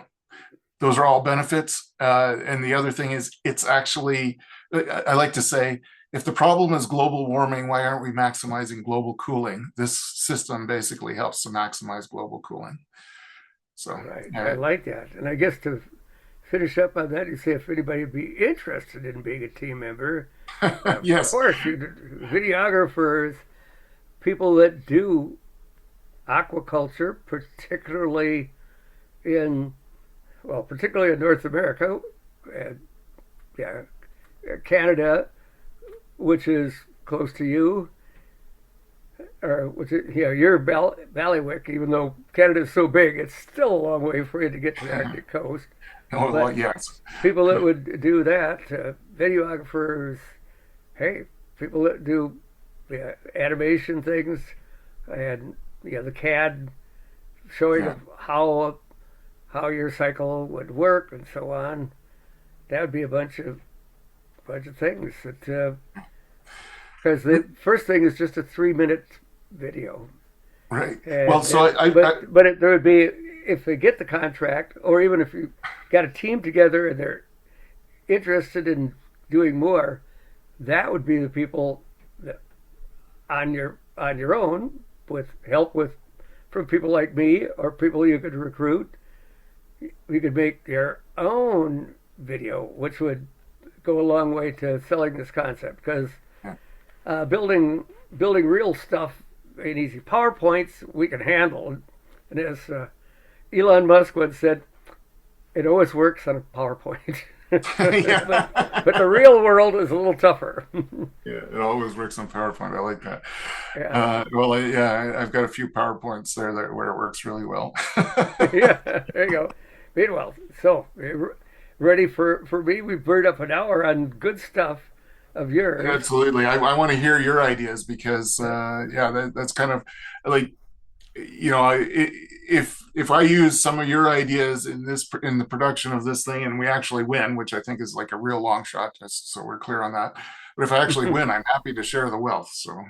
those are all benefits. And the other thing is, it's actually, I like to say, if the problem is global warming, why aren't we maximizing global cooling? This system basically helps to maximize global cooling. So right. I like that. And I guess to finish up on that, you say if anybody would be interested in being a team member, yes, of course, videographers, people that do aquaculture, particularly in North America, Canada, which is close to you, or you're Ballywick. Even though Canada is so big, it's still a long way for you to get to the Arctic coast. Oh, well, yes. People that would do that, videographers, hey, people that do animation things, and the CAD showing Yeah. of how your cycle would work and so on. That would be a bunch of things that because the first thing is just a 3 minute video, Right. Well, and so it, but there would be, if they get the contract, or even if you got a team together and they're interested in doing more, that would be the people that on your own, with help with from people like me or people you could recruit. You could make your own video, which would go a long way to selling this concept, because yeah. building real stuff ain't easy. PowerPoints we can handle, and as Elon Musk once said, it always works on a PowerPoint. but the real world is a little tougher. Yeah, it always works on PowerPoint. I like that. Yeah, I've got a few PowerPoints there where it works really well. yeah. There you go. Meanwhile, so ready for me? We've burned up an hour on good stuff of yours. Absolutely. I want to hear your ideas because, yeah, that's kind of like, if I use some of your ideas in the production of this thing and we actually win, which I think is like a real long shot, just so we're clear on that. But if I actually win, I'm happy to share the wealth. So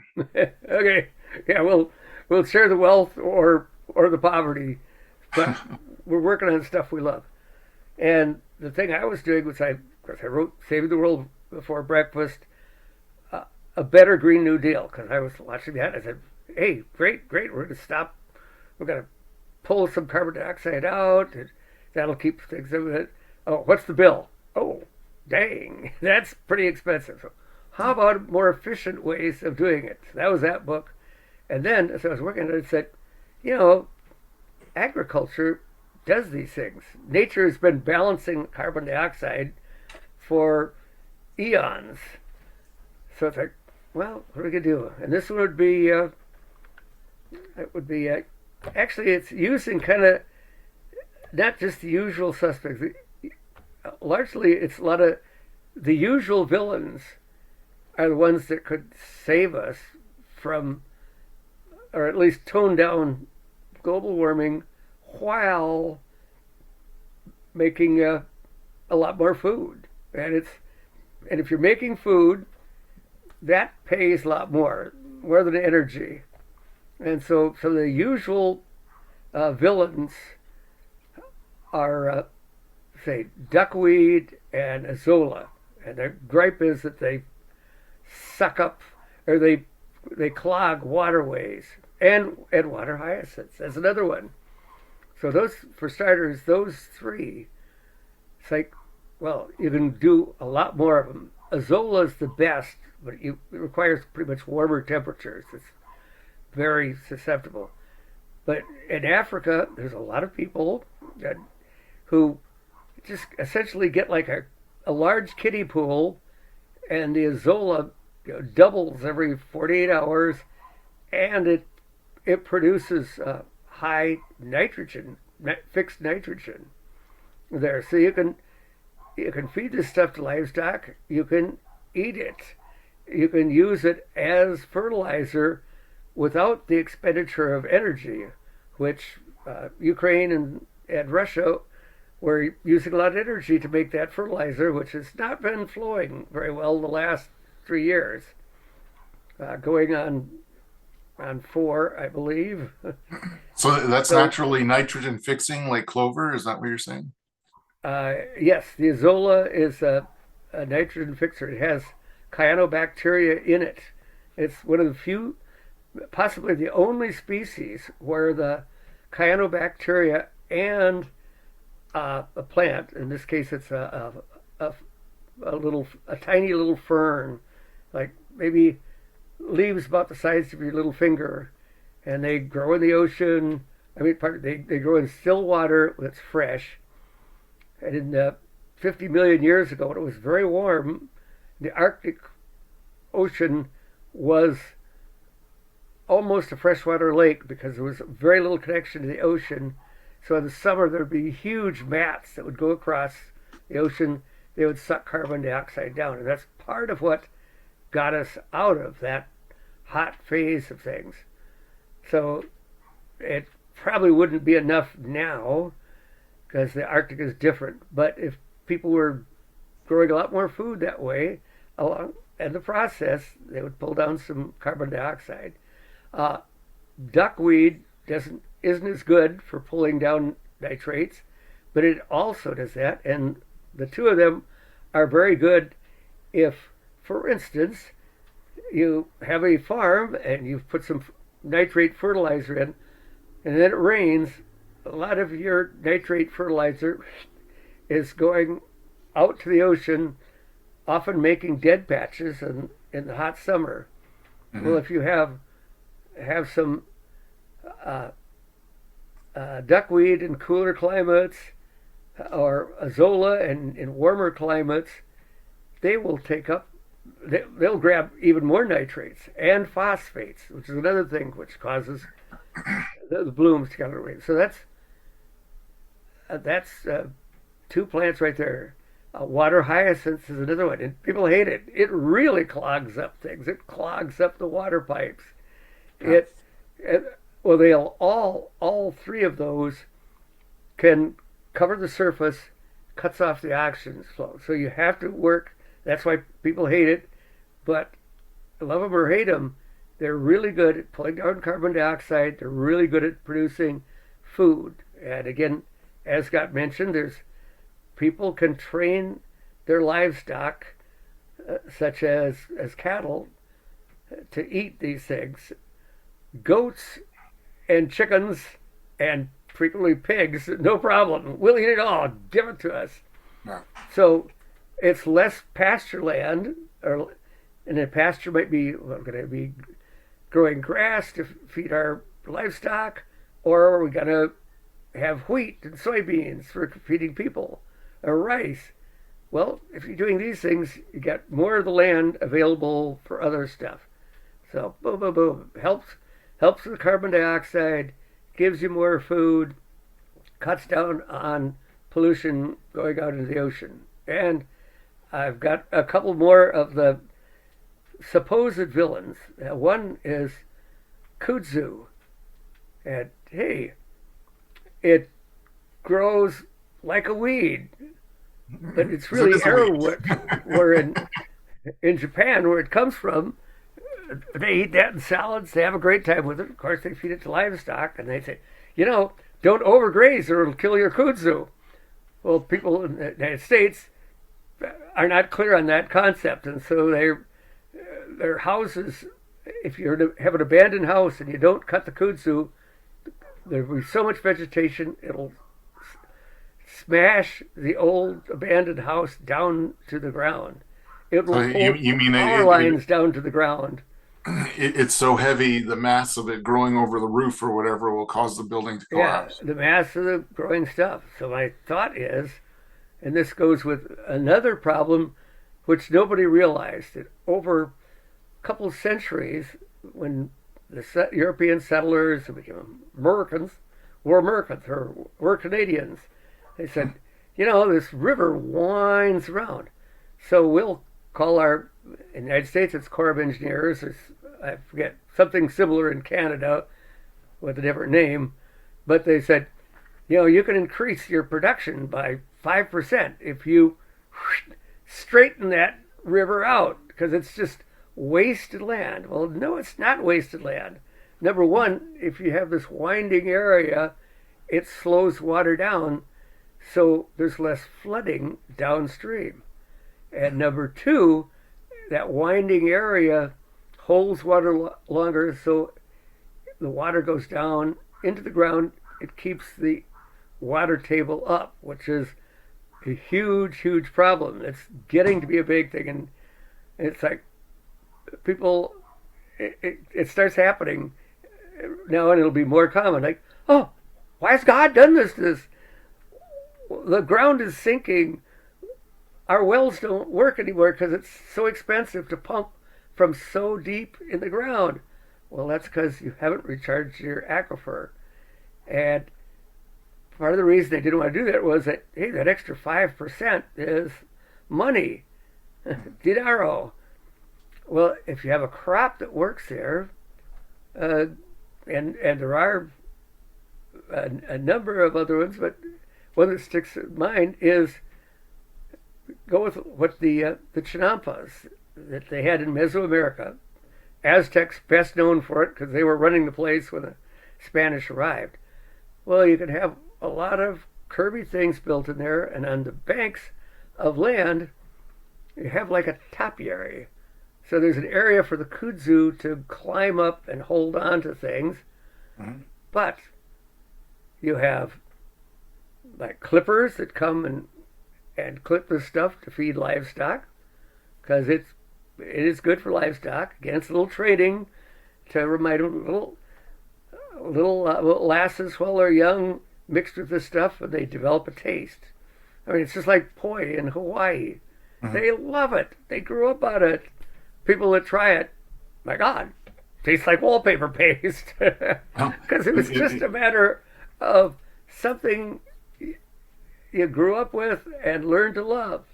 Okay, yeah, we'll share the wealth or the poverty, but we're working on stuff we love. And the thing I was doing was of course, I wrote "Saving the World Before Breakfast," a better Green New Deal, because I was watching that. I said, "Hey, great! We're going to stop. We're going to pull some carbon dioxide out. And that'll keep things in it. Oh, what's the bill? Oh, dang, that's pretty expensive. So, how about more efficient ways of doing it?" So that was that book. And then, as I was working on it, I said, you know, agriculture does these things. Nature has been balancing carbon dioxide for eons. So it's like, well, what are we gonna do? And this one would be actually, it's using kind of not just the usual suspects. Largely, it's a lot of the usual villains are the ones that could save us from, or at least tone down global warming, while making a lot more food. And if you're making food, that pays a lot more than energy. And so the usual villains are, say, duckweed and azolla. And their gripe is that they suck up, or they clog waterways, and water hyacinths. That's another one. So for starters, those three, it's like, well, you can do a lot more of them. Azolla is the best, but it requires pretty much warmer temperatures. It's very susceptible. But in Africa, there's a lot of people who just essentially get like a large kiddie pool, and the azolla doubles every 48 hours, and it produces high nitrogen, fixed nitrogen there. So you can feed this stuff to livestock. You can eat it. You can use it as fertilizer without the expenditure of energy, which Ukraine and Russia were using a lot of energy to make that fertilizer, which has not been flowing very well the last 3 years, going on 4, I believe. so that's So naturally nitrogen fixing, like clover. Is that what you're saying? yes, the azolla is a nitrogen fixer. It has cyanobacteria in it. It's one of the few, possibly the only species where the cyanobacteria and a plant, in this case it's a tiny little fern, like maybe leaves about the size of your little finger, and they grow in the ocean. I mean, they grow in still water that's fresh. And in 50 million years ago, when it was very warm, the Arctic Ocean was almost a freshwater lake because there was very little connection to the ocean. So in the summer, there would be huge mats that would go across the ocean. They would suck carbon dioxide down. And that's part of what got us out of that hot phase of things. So it probably wouldn't be enough now because the Arctic is different. But if people were growing a lot more food that way, along in the process, they would pull down some carbon dioxide. Uh, Duckweed isn't as good for pulling down nitrates, but it also does that, and the two of them are very good if, for instance, you have a farm and you've put some nitrate fertilizer in, and then it rains. A lot of your nitrate fertilizer is going out to the ocean, often making dead patches in the hot summer. Mm-hmm. Well, if you have some duckweed in cooler climates or azolla in warmer climates, they will take up, they'll grab even more nitrates and phosphates, which is another thing which causes the blooms to come away. So that's two plants right there. Water hyacinth is another one, and people hate it. It really clogs up things. It clogs up the water pipes. Well, they'll all three of those can cover the surface, cuts off the oxygen flow. So you have to work. That's why people hate it. But love them or hate them, they're really good at pulling down carbon dioxide. They're really good at producing food. And again, as got mentioned, there's people can train their livestock, such as cattle, to eat these things. Goats and chickens and frequently pigs, no problem. We'll eat it all. Give it to us. Yeah. So it's less pasture land, and the pasture might be going to be growing grass to feed our livestock, or we're going to have wheat and soybeans for feeding people, or rice. Well, if you're doing these things, you get more of the land available for other stuff. So boom, boom, boom. Helps with carbon dioxide, gives you more food, cuts down on pollution going out into the ocean. And I've got a couple more of the supposed villains. One is kudzu. And hey, it grows like a weed, but it's really arrowroot. Where in Japan, where it comes from, they eat that in salads. They have a great time with it. Of course, they feed it to livestock, and they say, don't overgraze or it'll kill your kudzu. Well, people in the United States are not clear on that concept, and so their houses, if you have an abandoned house and you don't cut the kudzu, there'll be so much vegetation, it'll smash the old abandoned house down to the ground. It will pull power lines down to the ground. It's so heavy, the mass of it growing over the roof or whatever will cause the building to collapse. Yeah, the mass of the growing stuff. So my thought is, and this goes with another problem which nobody realized, that over a couple of centuries, when the European settlers became Americans, were Canadians, they said, this river winds around. So we'll call in the United States, it's Corps of Engineers. I forget, something similar in Canada with a different name. But they said, you can increase your production by 5% if you straighten that river out, because it's just wasted land. Well, no, it's not wasted land. Number one, if you have this winding area, it slows water down, so there's less flooding downstream. And number two, that winding area holds water longer, so the water goes down into the ground. It keeps the water table up, which is a huge, huge problem. It's getting to be a big thing, and it's like it starts happening now, and it'll be more common. Like, oh, why has God done this to this? The ground is sinking. Our wells don't work anymore because it's so expensive to pump from so deep in the ground. Well, that's because you haven't recharged your aquifer. And part of the reason they didn't want to do that was that, hey, that extra 5% is money. Dinero. Well, if you have a crop that works there, uh, and there are a number of other ones, but one that sticks in mind is go with what the Chinampas that they had in Mesoamerica. Aztecs best known for it because they were running the place when the Spanish arrived. Well, you can have a lot of curvy things built in there, and on the banks of land, you have like a topiary. So there's an area for the kudzu to climb up and hold on to things, Mhm. but you have like clippers that come and clip this stuff to feed livestock because it is good for livestock. Again, it's a little training to remind them little lasses while they're young mixed with this stuff and they develop a taste. I mean, it's just like poi in Hawaii. Mhm. They love it. They grew up on it. People that try it, my God, tastes like wallpaper paste Well, because it was just a matter of something you grew up with and learned to love.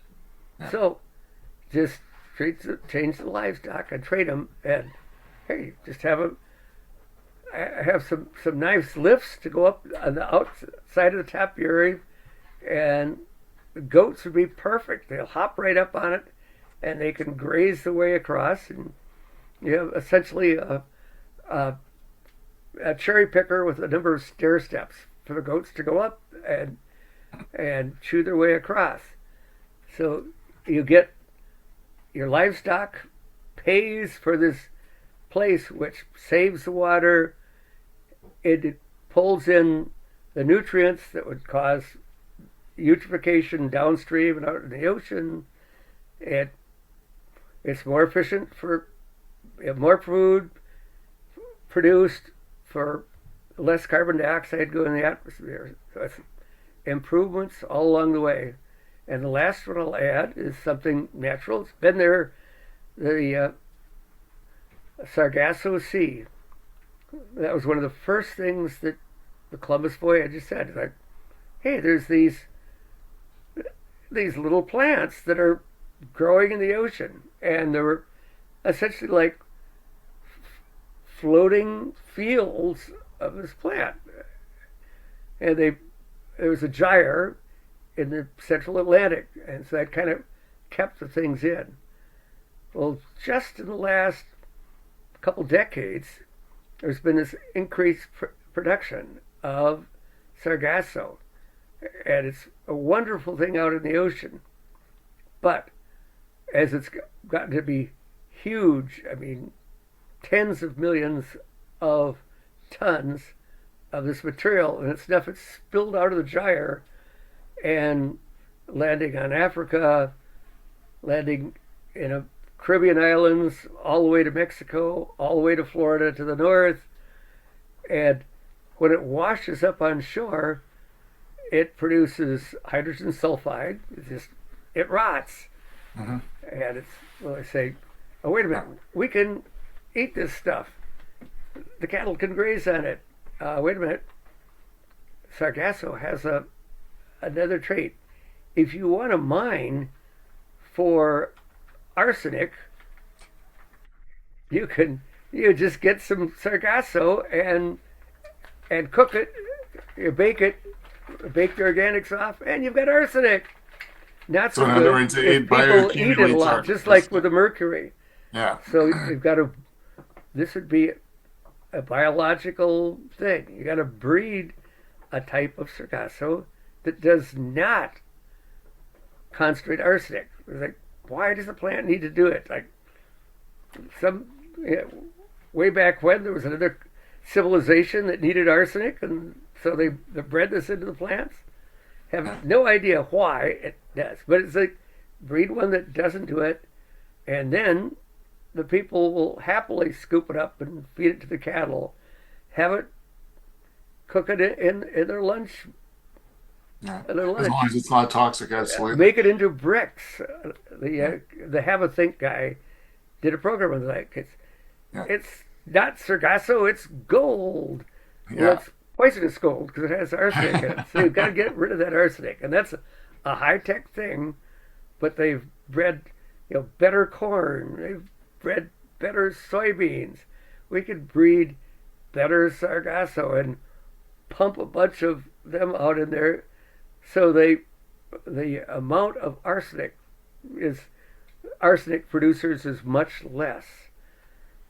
yeah. So just change the livestock and trade them, and hey, just have some nice lifts to go up on the outside of the topiary, and the goats would be perfect. They'll hop right up on it, and they can graze the way across, and you have essentially a, a cherry picker with a number of stair steps for the goats to go up and chew their way across. So you get your livestock pays for this place, which saves the water. It pulls in the nutrients that would cause eutrophication downstream and out in the ocean. It's more efficient for you have more food produced for less carbon dioxide going in the atmosphere. So it's improvements all along the way. And the last one I'll add is something natural. It's been there, the Sargasso Sea. That was one of the first things that the Columbus voyage said. It's like, hey, there's these little plants that are growing in the ocean, and they were essentially like floating fields of this plant. And there was a gyre in the central Atlantic, and so that kind of kept the things in. Well, just in the last couple decades, there's been this increased production of sargasso, and it's a wonderful thing out in the ocean. But as it's gotten to be huge, I mean, tens of millions of tons of this material, and it's enough it's spilled out of the gyre and landing on Africa, landing in the Caribbean islands, all the way to Mexico, all the way to Florida to the north. And when it washes up on shore, it produces hydrogen sulfide. It rots. Mm-hmm. And well, I say, oh, wait a minute, we can eat this stuff. The cattle can graze on it. Wait a minute, sargasso has another trait. If you want to mine for arsenic, you just get some sargasso and cook it, you bake the organics off, and you've got arsenic. Not so So in other good words, if it people eat it a lot, bioaccumulates just like with the mercury. Yeah. So you've got to. This would be a biological thing. You got to breed a type of sargasso that does not concentrate arsenic. It's like, why does the plant need to do it? Like way back when there was another civilization that needed arsenic, and so they bred this into the plants. Have no idea why it does, but it's like breed one that doesn't do it, and then the people will happily scoop it up and feed it to the cattle, have it, cook it in their lunch. Yeah. In their As lunch. long as it's not toxic, absolutely. Make it into bricks. The Have a Think guy did a program on that. It's not sargasso, it's gold. Yeah. Well, it's poisonous gold because it has arsenic in it. So you've got to get rid of that arsenic, and that's a high-tech thing. But they've bred, better corn. They've bred better soybeans. We could breed better sargasso and pump a bunch of them out in there, so the amount of arsenic producers is much less.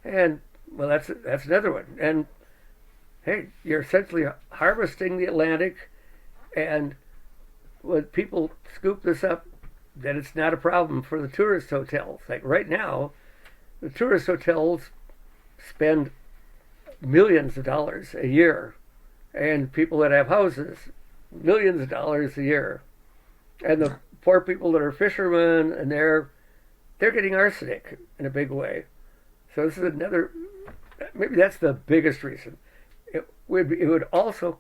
And well, that's another one. And hey, you're essentially harvesting the Atlantic, and when people scoop this up, then it's not a problem for the tourist hotels. Like right now, the tourist hotels spend millions of dollars a year, and people that have houses, millions of dollars a year, and the poor people that are fishermen, and they're getting arsenic in a big way. So this is another. Maybe that's the biggest reason. It would also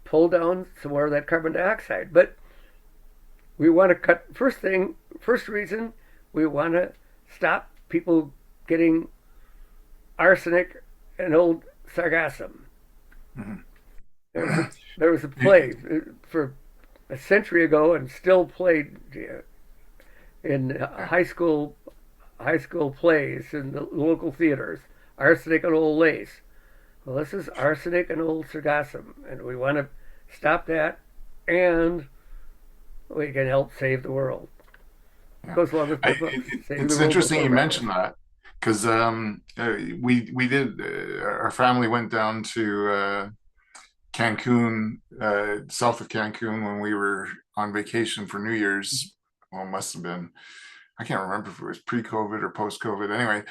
pull down some more of that carbon dioxide. But we want to cut. First reason, we want to stop people getting arsenic and old sargassum. Mm-hmm. There was a play for a century ago, and still played in high school plays in the local theaters. Arsenic and old lace. Well, this is arsenic and old sargassum, and we want to stop that, and we can help save the world. Yeah. Goes along with the book. It's interesting you mentioned that, because we did our family went down to Cancun, south of Cancun, when we were on vacation for New Year's. Well, it must have been, I can't remember if it was pre-COVID or post-COVID. Anyway,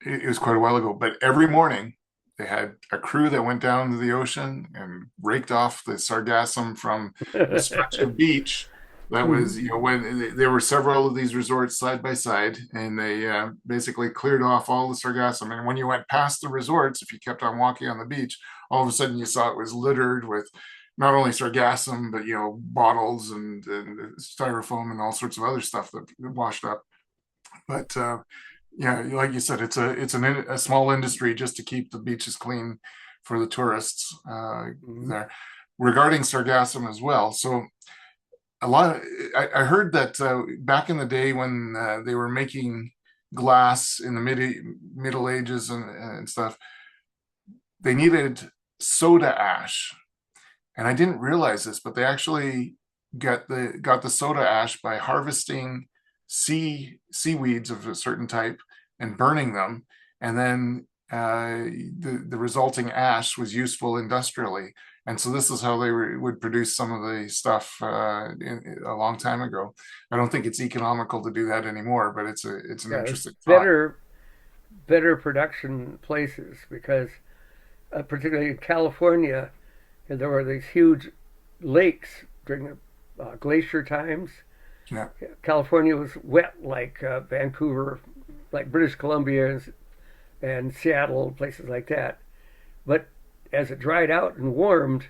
it was quite a while ago, but every morning they had a crew that went down to the ocean and raked off the sargassum from the stretch of beach. That was, when there were several of these resorts side by side, and they basically cleared off all the sargassum. And when you went past the resorts, if you kept on walking on the beach, all of a sudden you saw it was littered with not only sargassum, but bottles and styrofoam and all sorts of other stuff that washed up. But yeah, like you said, it's a small industry just to keep the beaches clean for the tourists there. Regarding sargassum as well, so I heard that back in the day when they were making glass in the Middle Ages and stuff, they needed soda ash, and I didn't realize this, but they actually got the soda ash by harvesting seaweeds of a certain type and burning them, and then the resulting ash was useful industrially. And so this is how they would produce some of the stuff a long time ago. I don't think it's economical to do that anymore, but it's an interesting thought. Better production places, because particularly in California, there were these huge lakes during the glacier times. Yeah. California was wet like Vancouver, like British Columbia and Seattle, places like that. But as it dried out and warmed,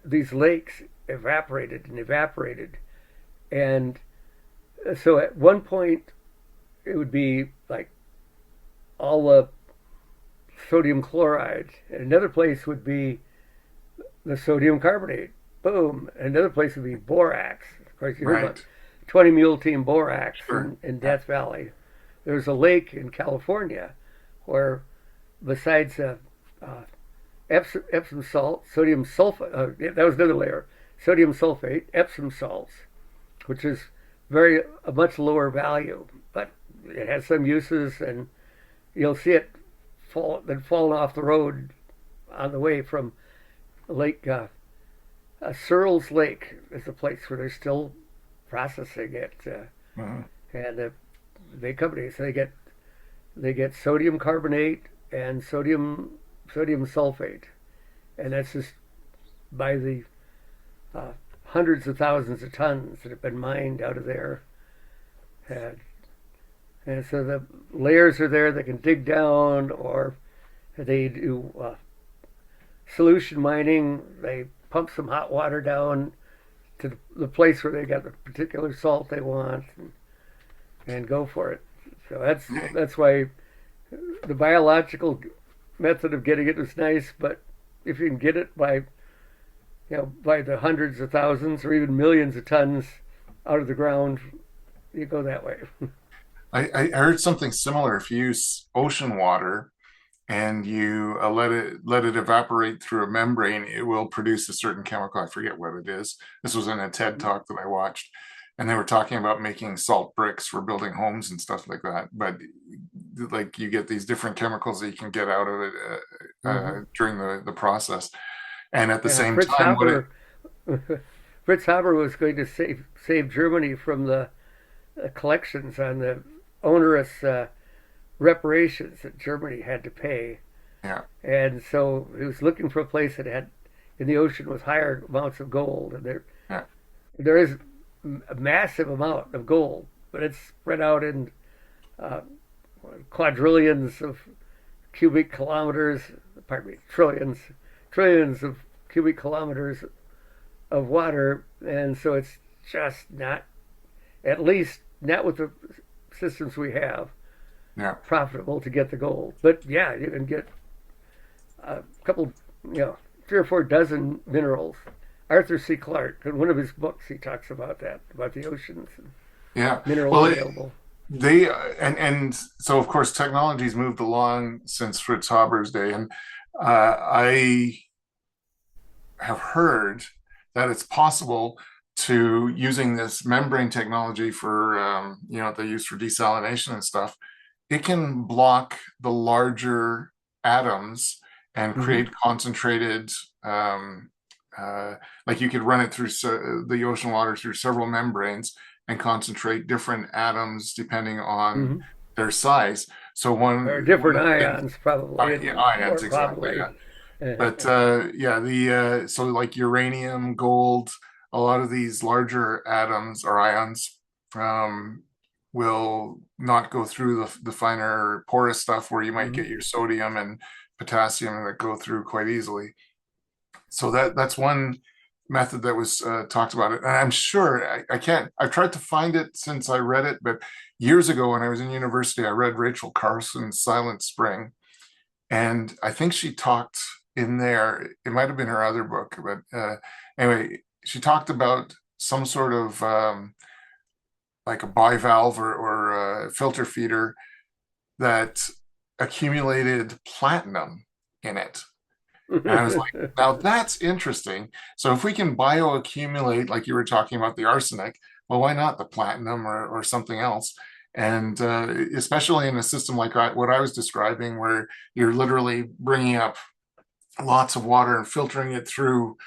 these lakes evaporated. And so at one point, it would be like all the sodium chloride. And another place would be the sodium carbonate. Boom. Another place would be borax. Of course, you heard about 20 mule team borax in Death Valley. There's a lake in California where, besides Epsom salt, sodium sulfate, that was another layer, sodium sulfate, Epsom salts, which is a much lower value, but it has some uses, and you'll see it falling off the road on the way from Lake Searles Lake is a place where they're still processing it, and they companies they get sodium carbonate and sodium sulfate, and that's just by the hundreds of thousands of tons that have been mined out of there, and so the layers are there that can dig down, or they do solution mining. They pump some hot water down to the place where they got the particular salt they want, and go for it. So that's why the biological method of getting it is nice, but if you can get it by the hundreds of thousands or even millions of tons out of the ground, you go that way. I heard something similar. If you use ocean water and you let it evaporate through a membrane, it will produce a certain chemical. I forget what it is. This was in a TED talk that I watched, and they were talking about making salt bricks for building homes and stuff like that. But like you get these different chemicals that you can get out of it Mm-hmm. during the process, and at the Yeah, same time, Fritz Haber was going to save Germany from the collections on the onerous reparations that Germany had to pay, yeah, and so he was looking for a place that had in the ocean with higher amounts of gold, and yeah, there is a massive amount of gold, but it's spread out in uh, quadrillions of cubic kilometers, pardon me, trillions of cubic kilometers of water, and so it's just not, at least not with the systems we have, yeah. profitable to get the gold. But yeah, you can get a couple, 3 or 4 dozen minerals. Arthur C. Clarke, in one of his books, he talks about that, about the oceans and Yeah. minerals Well, available. they and so of course technology's moved along since Fritz Haber's day, and I have heard that it's possible to using this membrane technology for they use for desalination and stuff. It can block the larger atoms and Mm-hmm. create concentrated like you could run it through the ocean water through several membranes and concentrate different atoms depending on Mm-hmm. their size. So Or one different of the things, ions, probably, yeah, and ions more exactly, probably. yeah. But yeah, the so like uranium, gold, a lot of these larger atoms or ions um, will not go through the finer porous stuff where you might Mm-hmm. get your sodium and potassium that go through quite easily. So that's one method that was talked about it. And I'm sure I can't, I've tried to find it since I read it, but years ago when I was in university, I read Rachel Carson's Silent Spring. And I think she talked in there, it might have been her other book, but anyway, she talked about some sort of like a bivalve or a filter feeder that accumulated platinum in it. And I was like, now that's interesting. So if we can bioaccumulate, like you were talking about the arsenic, well, why not the platinum or something else? And especially in a system like what I was describing, where you're literally bringing up lots of water and filtering it through,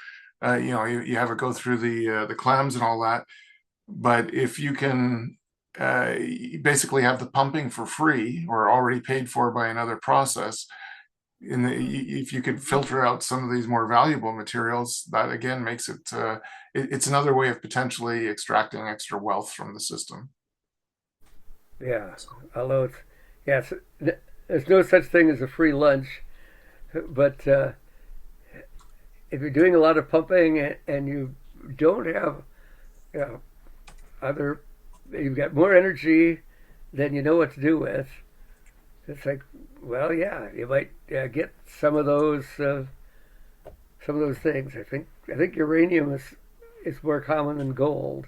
you have it go through the clams and all that. But if you can basically have the pumping for free or already paid for by another process, if you could filter out some of these more valuable materials, that again makes it's another way of potentially extracting extra wealth from the system. Yeah, although yeah, there's no such thing as a free lunch, but if you're doing a lot of pumping and you don't have, you know, other, you've got more energy than you know what to do with. It's like, well, yeah, you might get some of those things. I think uranium is more common than gold,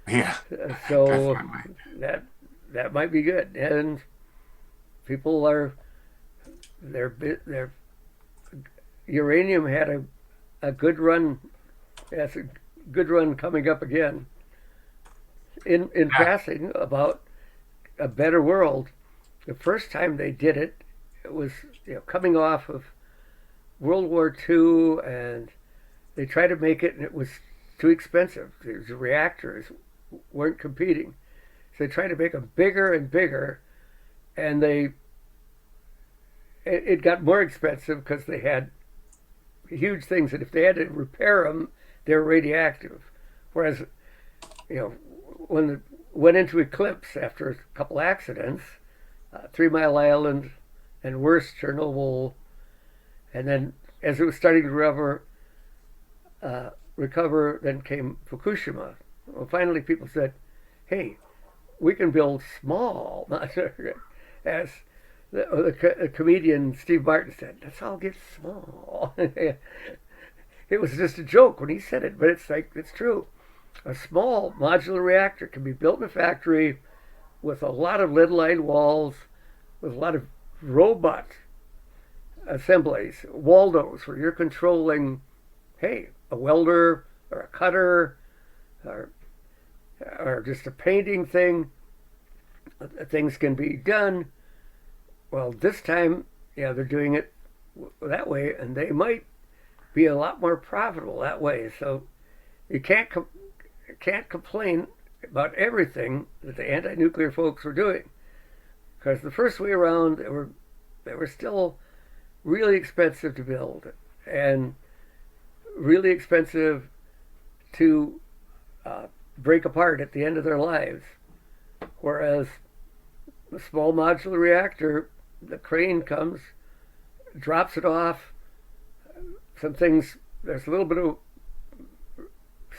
Yeah, so definitely. that that might be good. And people are they're uranium had a good run. Yes, a good run coming up again in Yeah, passing about a better world. The first time they did it, it was coming off of World War II, and they tried to make it, and it was too expensive. The reactors weren't competing, so they tried to make them bigger and bigger, and it got more expensive because they had huge things, and if they had to repair them, they were radioactive. Whereas, you know, when it went into eclipse after a couple accidents, 3 Mile Island, and worse, Chernobyl, and then as it was starting to recover, then came Fukushima. Well, finally, people said, "Hey, we can build small." As the comedian Steve Martin said, "Let's all get small." It was just a joke when he said it, but it's true. A small modular reactor can be built in a factory with a lot of lead-lined walls, with a lot of robot assemblies, Waldos, where you're controlling, hey, a welder or a cutter or, or just a painting thing. Things can be done. Well, this time, yeah, they're doing it that way, and they might be a lot more profitable that way. So you can't complain about everything that the anti-nuclear folks were doing, because the first way around they were still really expensive to build and really expensive to break apart at the end of their lives. Whereas the small modular reactor, the crane comes, drops it off. Some things, there's a little bit of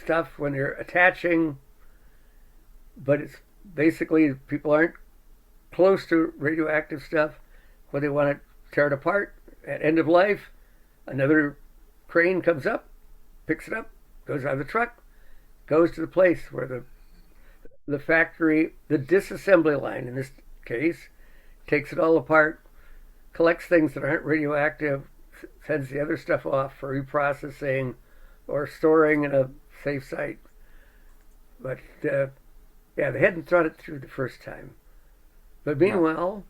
stuff when you're attaching, but it's basically people aren't close to radioactive stuff when they want to tear it apart. At end of life, another crane comes up, picks it up, goes out of the truck, goes to the place where the factory, the disassembly line in this case, takes it all apart, collects things that aren't radioactive, sends the other stuff off for reprocessing or storing in a safe site. But yeah, they hadn't thought it through the first time. But meanwhile,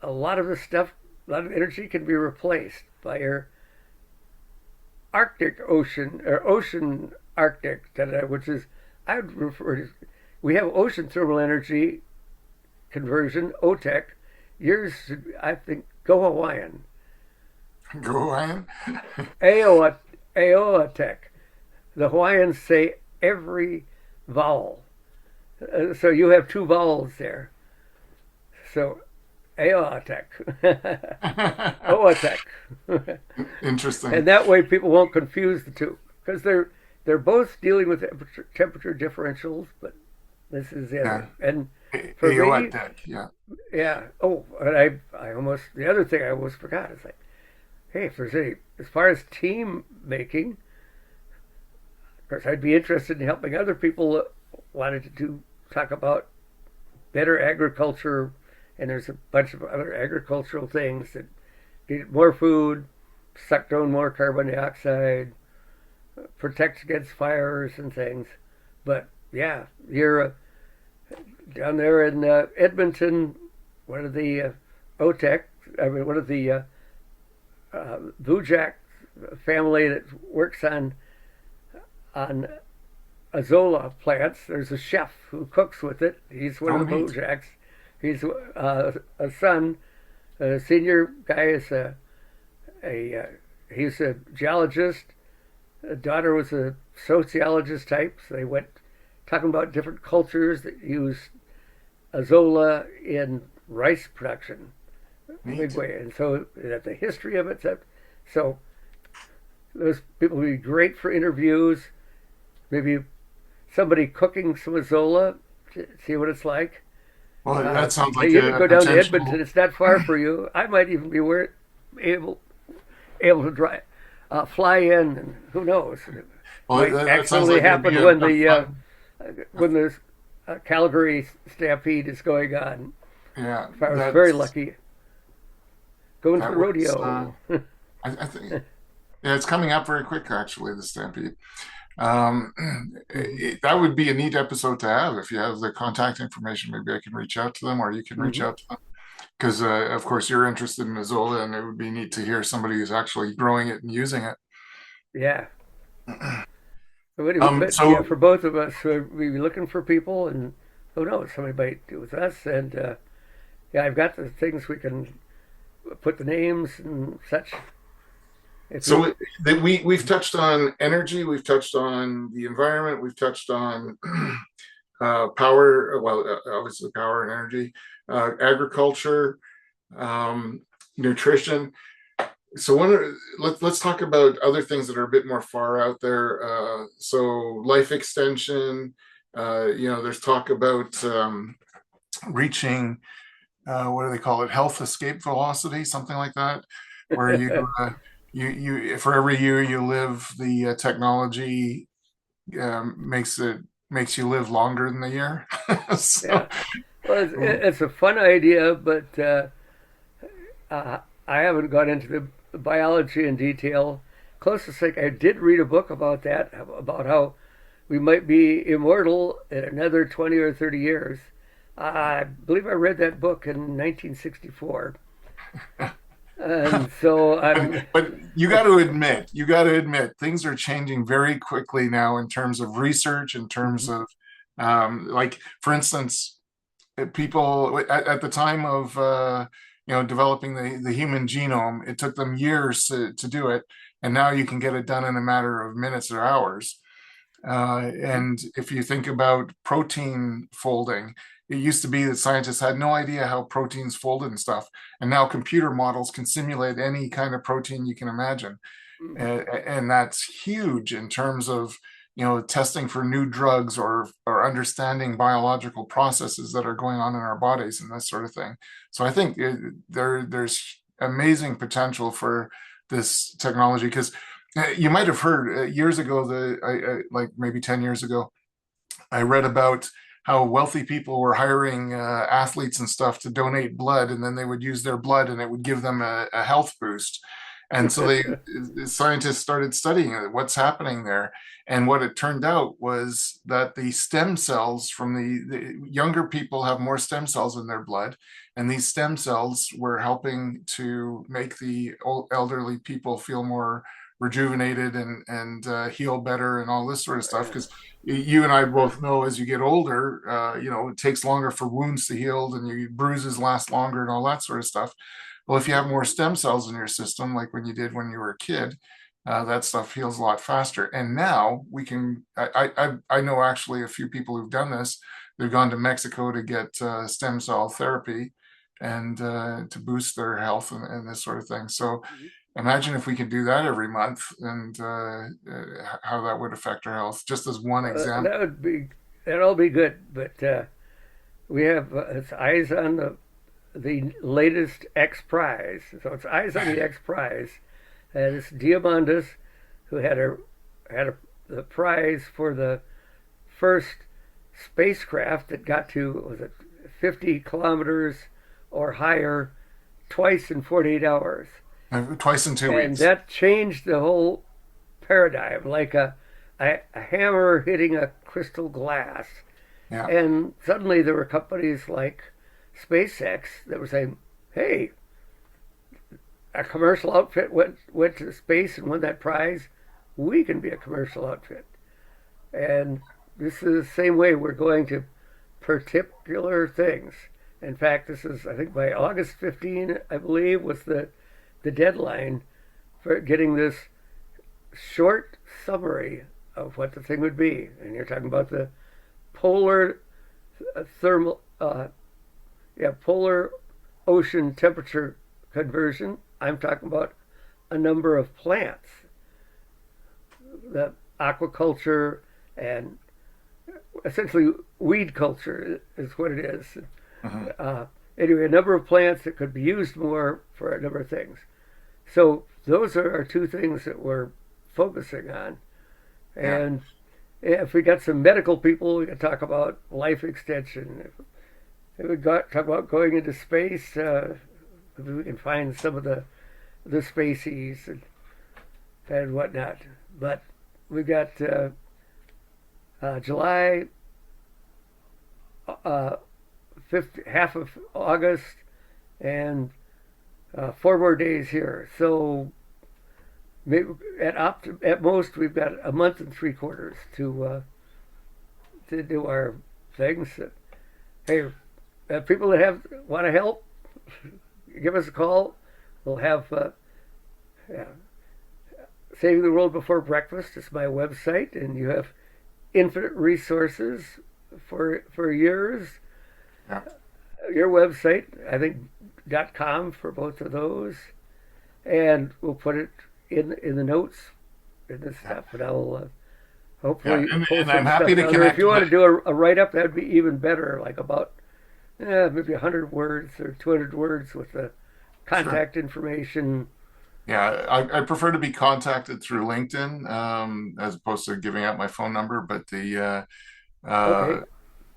a lot of the stuff, a lot of energy can be replaced by your Arctic Ocean, or Ocean Arctic, which is, I would refer to, we have ocean thermal energy conversion, OTEC. Yours should, I think, go Hawaiian. Go Hawaiian. Aoa Tech. The Hawaiians say every vowel. So you have two vowels there. So Aoa Tech. Oa Tech. Interesting. And that way people won't confuse the two. Because they're both dealing with temperature differentials, but this is the other. And for AOA me, Tech, yeah. yeah. Oh, and I almost, the other thing I almost forgot is like, hey, if there's any, as far as team making, of course, I'd be interested in helping other people that wanted to talk about better agriculture, and there's a bunch of other agricultural things that need more food, suck down more carbon dioxide, protect against fires and things. But yeah, you're down there in Edmonton, one of the OTEC, I mean, one of the Vujak family that works on azolla plants. There's a chef who cooks with it. He's one of the Vujaks. He's a son. A senior guy is he's a geologist. The daughter was a sociologist type. So they went talking about different cultures that use azolla in rice production. Big way. And so that the history of it. So those people would be great for interviews. Maybe somebody cooking some azolla to see what it's like. Well, that sounds like you can go down to Edmonton. It's not far for you. I might even be able to drive, fly in, and who knows? It might accidentally happen when the Calgary Stampede is going on. Yeah, if I was very lucky. Going to the rodeo. I think, yeah, it's coming up very quick, actually, the Stampede. That would be a neat episode to have. If you have the contact information, maybe I can reach out to them, or you can reach out to them. Because, of course, you're interested in azolla, and it would be neat to hear somebody who's actually growing it and using it. Yeah. So anyway, yeah, for both of us, we'll be looking for people, and who knows, somebody might do with us. And yeah, I've got the things we can put the names and such. So we've touched on energy, we've touched on the environment, we've touched on power, well, obviously power and energy, agriculture, nutrition. So let's talk about other things that are a bit more far out there. So life extension, there's talk about reaching, what do they call it? Health escape velocity, something like that, where you for every year you live, the technology makes you live longer than the year. So, yeah. Well, it's a fun idea, but I haven't gone into the biology in detail. Closest thing I did read a book about that, about how we might be immortal in another 20 or 30 years. I believe I read that book in 1964. And so I'm, But you got to admit, things are changing very quickly now in terms of research, in terms of, like, for instance, people at the time of, developing the human genome, it took them years to do it, and now you can get it done in a matter of minutes or hours. And if you think about protein folding, it used to be that scientists had no idea how proteins folded and stuff. And now computer models can simulate any kind of protein you can imagine. And that's huge in terms of, testing for new drugs, or understanding biological processes that are going on in our bodies and this sort of thing. So I think there's amazing potential for this technology, because you might have heard years ago, like maybe 10 years ago, I read about how wealthy people were hiring athletes and stuff to donate blood, and then they would use their blood and it would give them a health boost. And so the scientists started studying it, what's happening there. And what it turned out was that the stem cells from the younger people have more stem cells in their blood. And these stem cells were helping to make the elderly people feel more rejuvenated and heal better and all this sort of stuff. Because you and I both know, as you get older, it takes longer for wounds to heal, and your bruises last longer and all that sort of stuff. Well, if you have more stem cells in your system, like when you did when you were a kid, that stuff heals a lot faster. And now we can. I know actually a few people who've done this. They've gone to Mexico to get stem cell therapy, and to boost their health and this sort of thing. So imagine if we could do that every month, and how that would affect our health, just as one example. that'll be good. But we have it's eyes on the latest X Prize. So it's eyes on the X Prize. And it's Diamandis who the prize for the first spacecraft that got to, was it 50 kilometers or higher twice in 48 hours. Twice in two And weeks. that changed the whole paradigm, like a hammer hitting a crystal glass. Yeah. And suddenly there were companies like SpaceX that were saying, hey, a commercial outfit went to space and won that prize. We can be a commercial outfit. And this is the same way we're going to particular things. In fact, this is, I think, by August 15, I believe, was the deadline for getting this short summary of what the thing would be. And you're talking about the polar thermal, polar ocean temperature conversion. I'm talking about a number of plants, the aquaculture, and essentially weed culture is what it is. Anyway, a number of plants that could be used more for a number of things. So those are our two things that we're focusing on. Yeah. And if we got some medical people, we could talk about life extension. If we talk about going into space, if we can find some of the species and whatnot. But we've got July, half of August, and 4 more days here. So maybe at most we've got a month and 3/4 to do our things. Hey, people that want to help, give us a call. We'll have Saving the World Before Breakfast is my website, and you have infinite resources for years. Yeah. Your website, I think, .com for both of those, and we'll put it in the notes in this stuff, and I'll hopefully post and I'm some happy stuff. to Now, if connect you want with. to do a write up, that'd be even better, like about maybe 100 words or 200 words with the Sure. contact information. Yeah, I prefer to be contacted through LinkedIn, as opposed to giving out my phone number. But the Okay.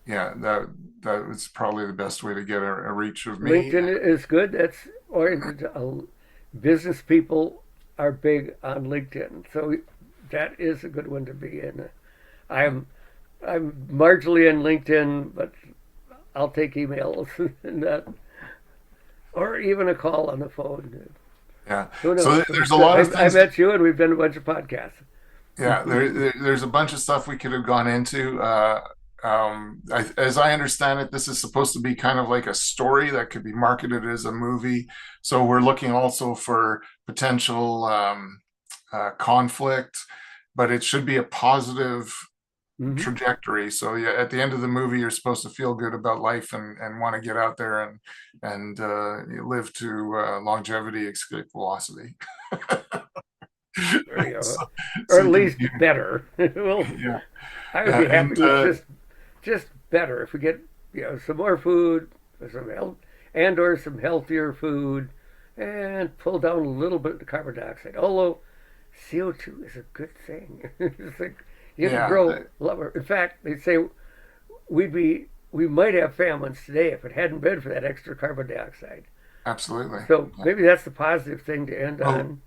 yeah, that was probably the best way to get a reach of me. LinkedIn is good. That's oriented to business people are big on LinkedIn, so that is a good one to be in. I'm I'm marginally in LinkedIn, but I'll take emails and that, or even a call on the phone. Yeah. Who So knows? there's a lot of I things. met you, and we've done a bunch of podcasts. Yeah, there's a bunch of stuff we could have gone into. As I understand it, this is supposed to be kind of like a story that could be marketed as a movie. So we're looking also for potential conflict, but it should be a positive Hmm. trajectory. So yeah, at the end of the movie, you're supposed to feel good about life and want to get out there and live to longevity, escape velocity. There you go. So, Or so at you can, least better. Well, yeah, I would yeah, be happy and with just better if we get some more food, some health, and or some healthier food, and pull down a little bit of the carbon dioxide. Although CO2 is a good thing. It's like you can yeah, grow a lot more. In fact, they say we might have famines today if it hadn't been for that extra carbon dioxide. absolutely. So Yeah. maybe that's the positive thing to end Well, on.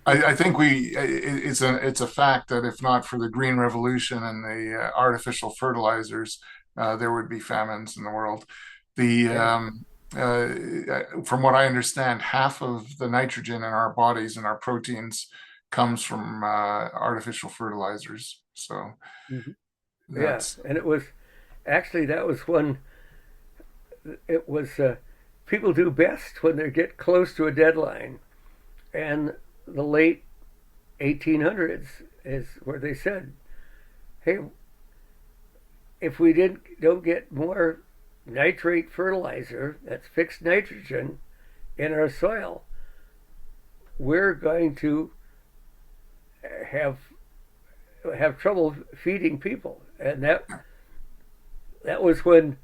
I think it's a fact that if not for the green revolution and the artificial fertilizers, there would be famines in the world. The Yeah. From what I understand, half of the nitrogen in our bodies and our proteins comes from artificial fertilizers. So Hmm. Yeah, that's and it was actually that was when it was people do best when they get close to a deadline, and the late 1800s is where they said, "Hey, if we don't get more nitrate fertilizer, that's fixed nitrogen in our soil, we're going to have have trouble feeding people." And that was when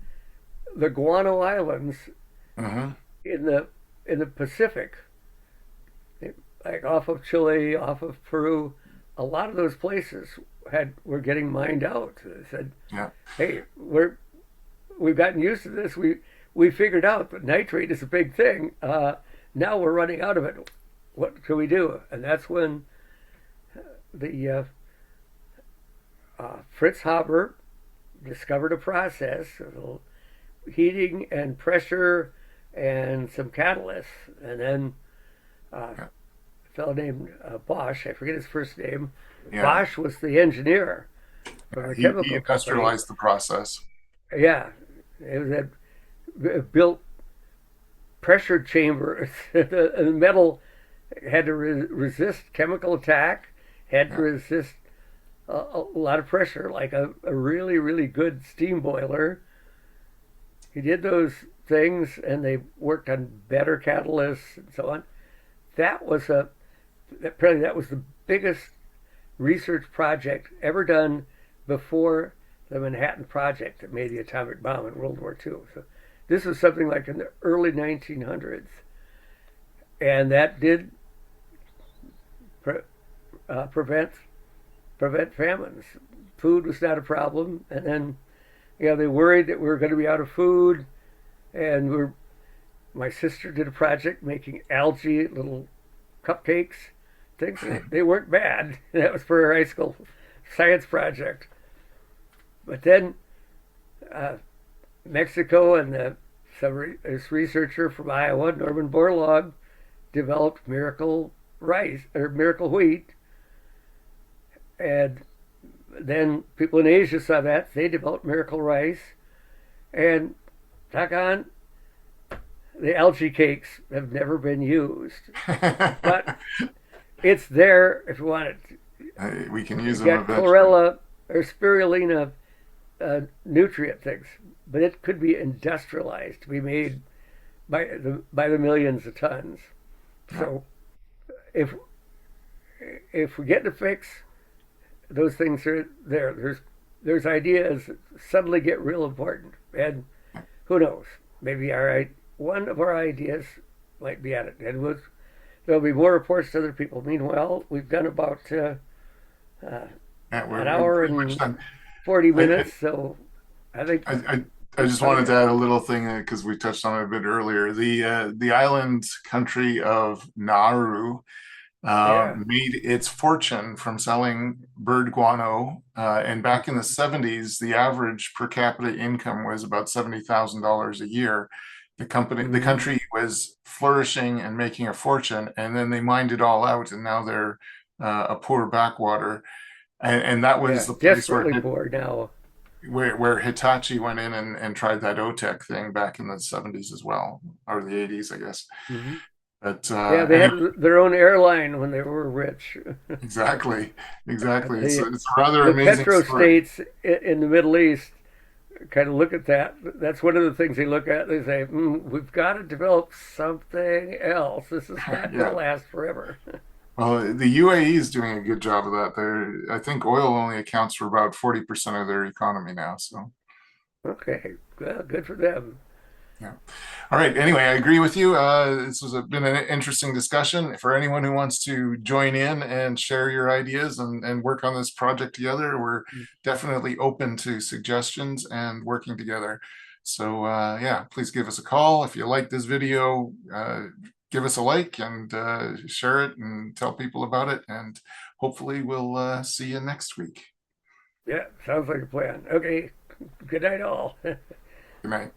the Guano Islands mhm. in the Pacific, like off of Chile, off of Peru, a lot of those places were getting mined out. They said, Yeah. "Hey, we've gotten used to this. We figured out that nitrate is a big thing. Now we're running out of it. What can we do?" And that's when the Fritz Haber discovered a process of heating and pressure and some catalysts, and then Yeah. a fellow named Bosch, I forget his first name. Yeah. Bosch was the engineer from Yeah. the He chemical company. industrialized the process. Yeah, it was built pressure chambers. The metal had to resist chemical attack, had to Yeah. resist a lot of pressure, like a really, really good steam boiler. He did those things, and they worked on better catalysts and so on. That was apparently that was the biggest research project ever done before the Manhattan Project that made the atomic bomb in World War II. So this was something like in the early 1900s, and that did pre- prevent famines. Food was not a problem, and then they worried that we were going to be out of food, and my sister did a project making algae little cupcakes things. They weren't bad. That was for her high school science project. But then uh, Mexico and this researcher from Iowa, Norman Borlaug, developed miracle rice or miracle wheat, and then people in Asia saw that they developed miracle rice, and doggone, the algae cakes have never been used, but it's there if you want it. We can use You've them got eventually. chlorella or spirulina nutrient things, but it could be industrialized to be made by the millions of tons. Yeah. So if we get to fix those things are there. There's ideas that suddenly get real important, and who knows? Maybe one of our ideas might be added, and there'll be more reports to other people. Meanwhile, we've done about Yeah, an we're hour pretty much and done. 40 I, minutes, so I think I, I just Oh wanted to yeah, add a little thing because we touched on it a bit earlier. The island country of Nauru yeah. made its fortune from selling bird guano. And back in the 70s, the average per capita income was about $70,000 a year. The Mm-hmm. country was flourishing and making a fortune, and then they mined it all out, and now they're a poor backwater. And that was Yeah, the place desperately poor now. where Hitachi went in and tried that OTEC thing back in the 70s as well, or the 80s, I guess. Hmm. But Yeah, they anyway, had their own airline when they were rich. exactly, exactly. the It's a rather the amazing story. petrostates in the Middle East kind of look at that. That's one of the things they look at. They say, "We've got to develop something else. This is not going to Yeah. last forever." Well, the UAE is doing a good job of that. I think oil only accounts for about 40% of their economy now. So, Okay, well, good for them. yeah. All right. Anyway, I agree with you. This was been an interesting discussion. For anyone who wants to join in and share your ideas and work on this project together, we're definitely open to suggestions and working together. So, yeah, please give us a call. If you like this video, give us a like and share it and tell people about it. And hopefully, we'll see you next week. Yeah, sounds like a plan. Okay, good night, all. Good night.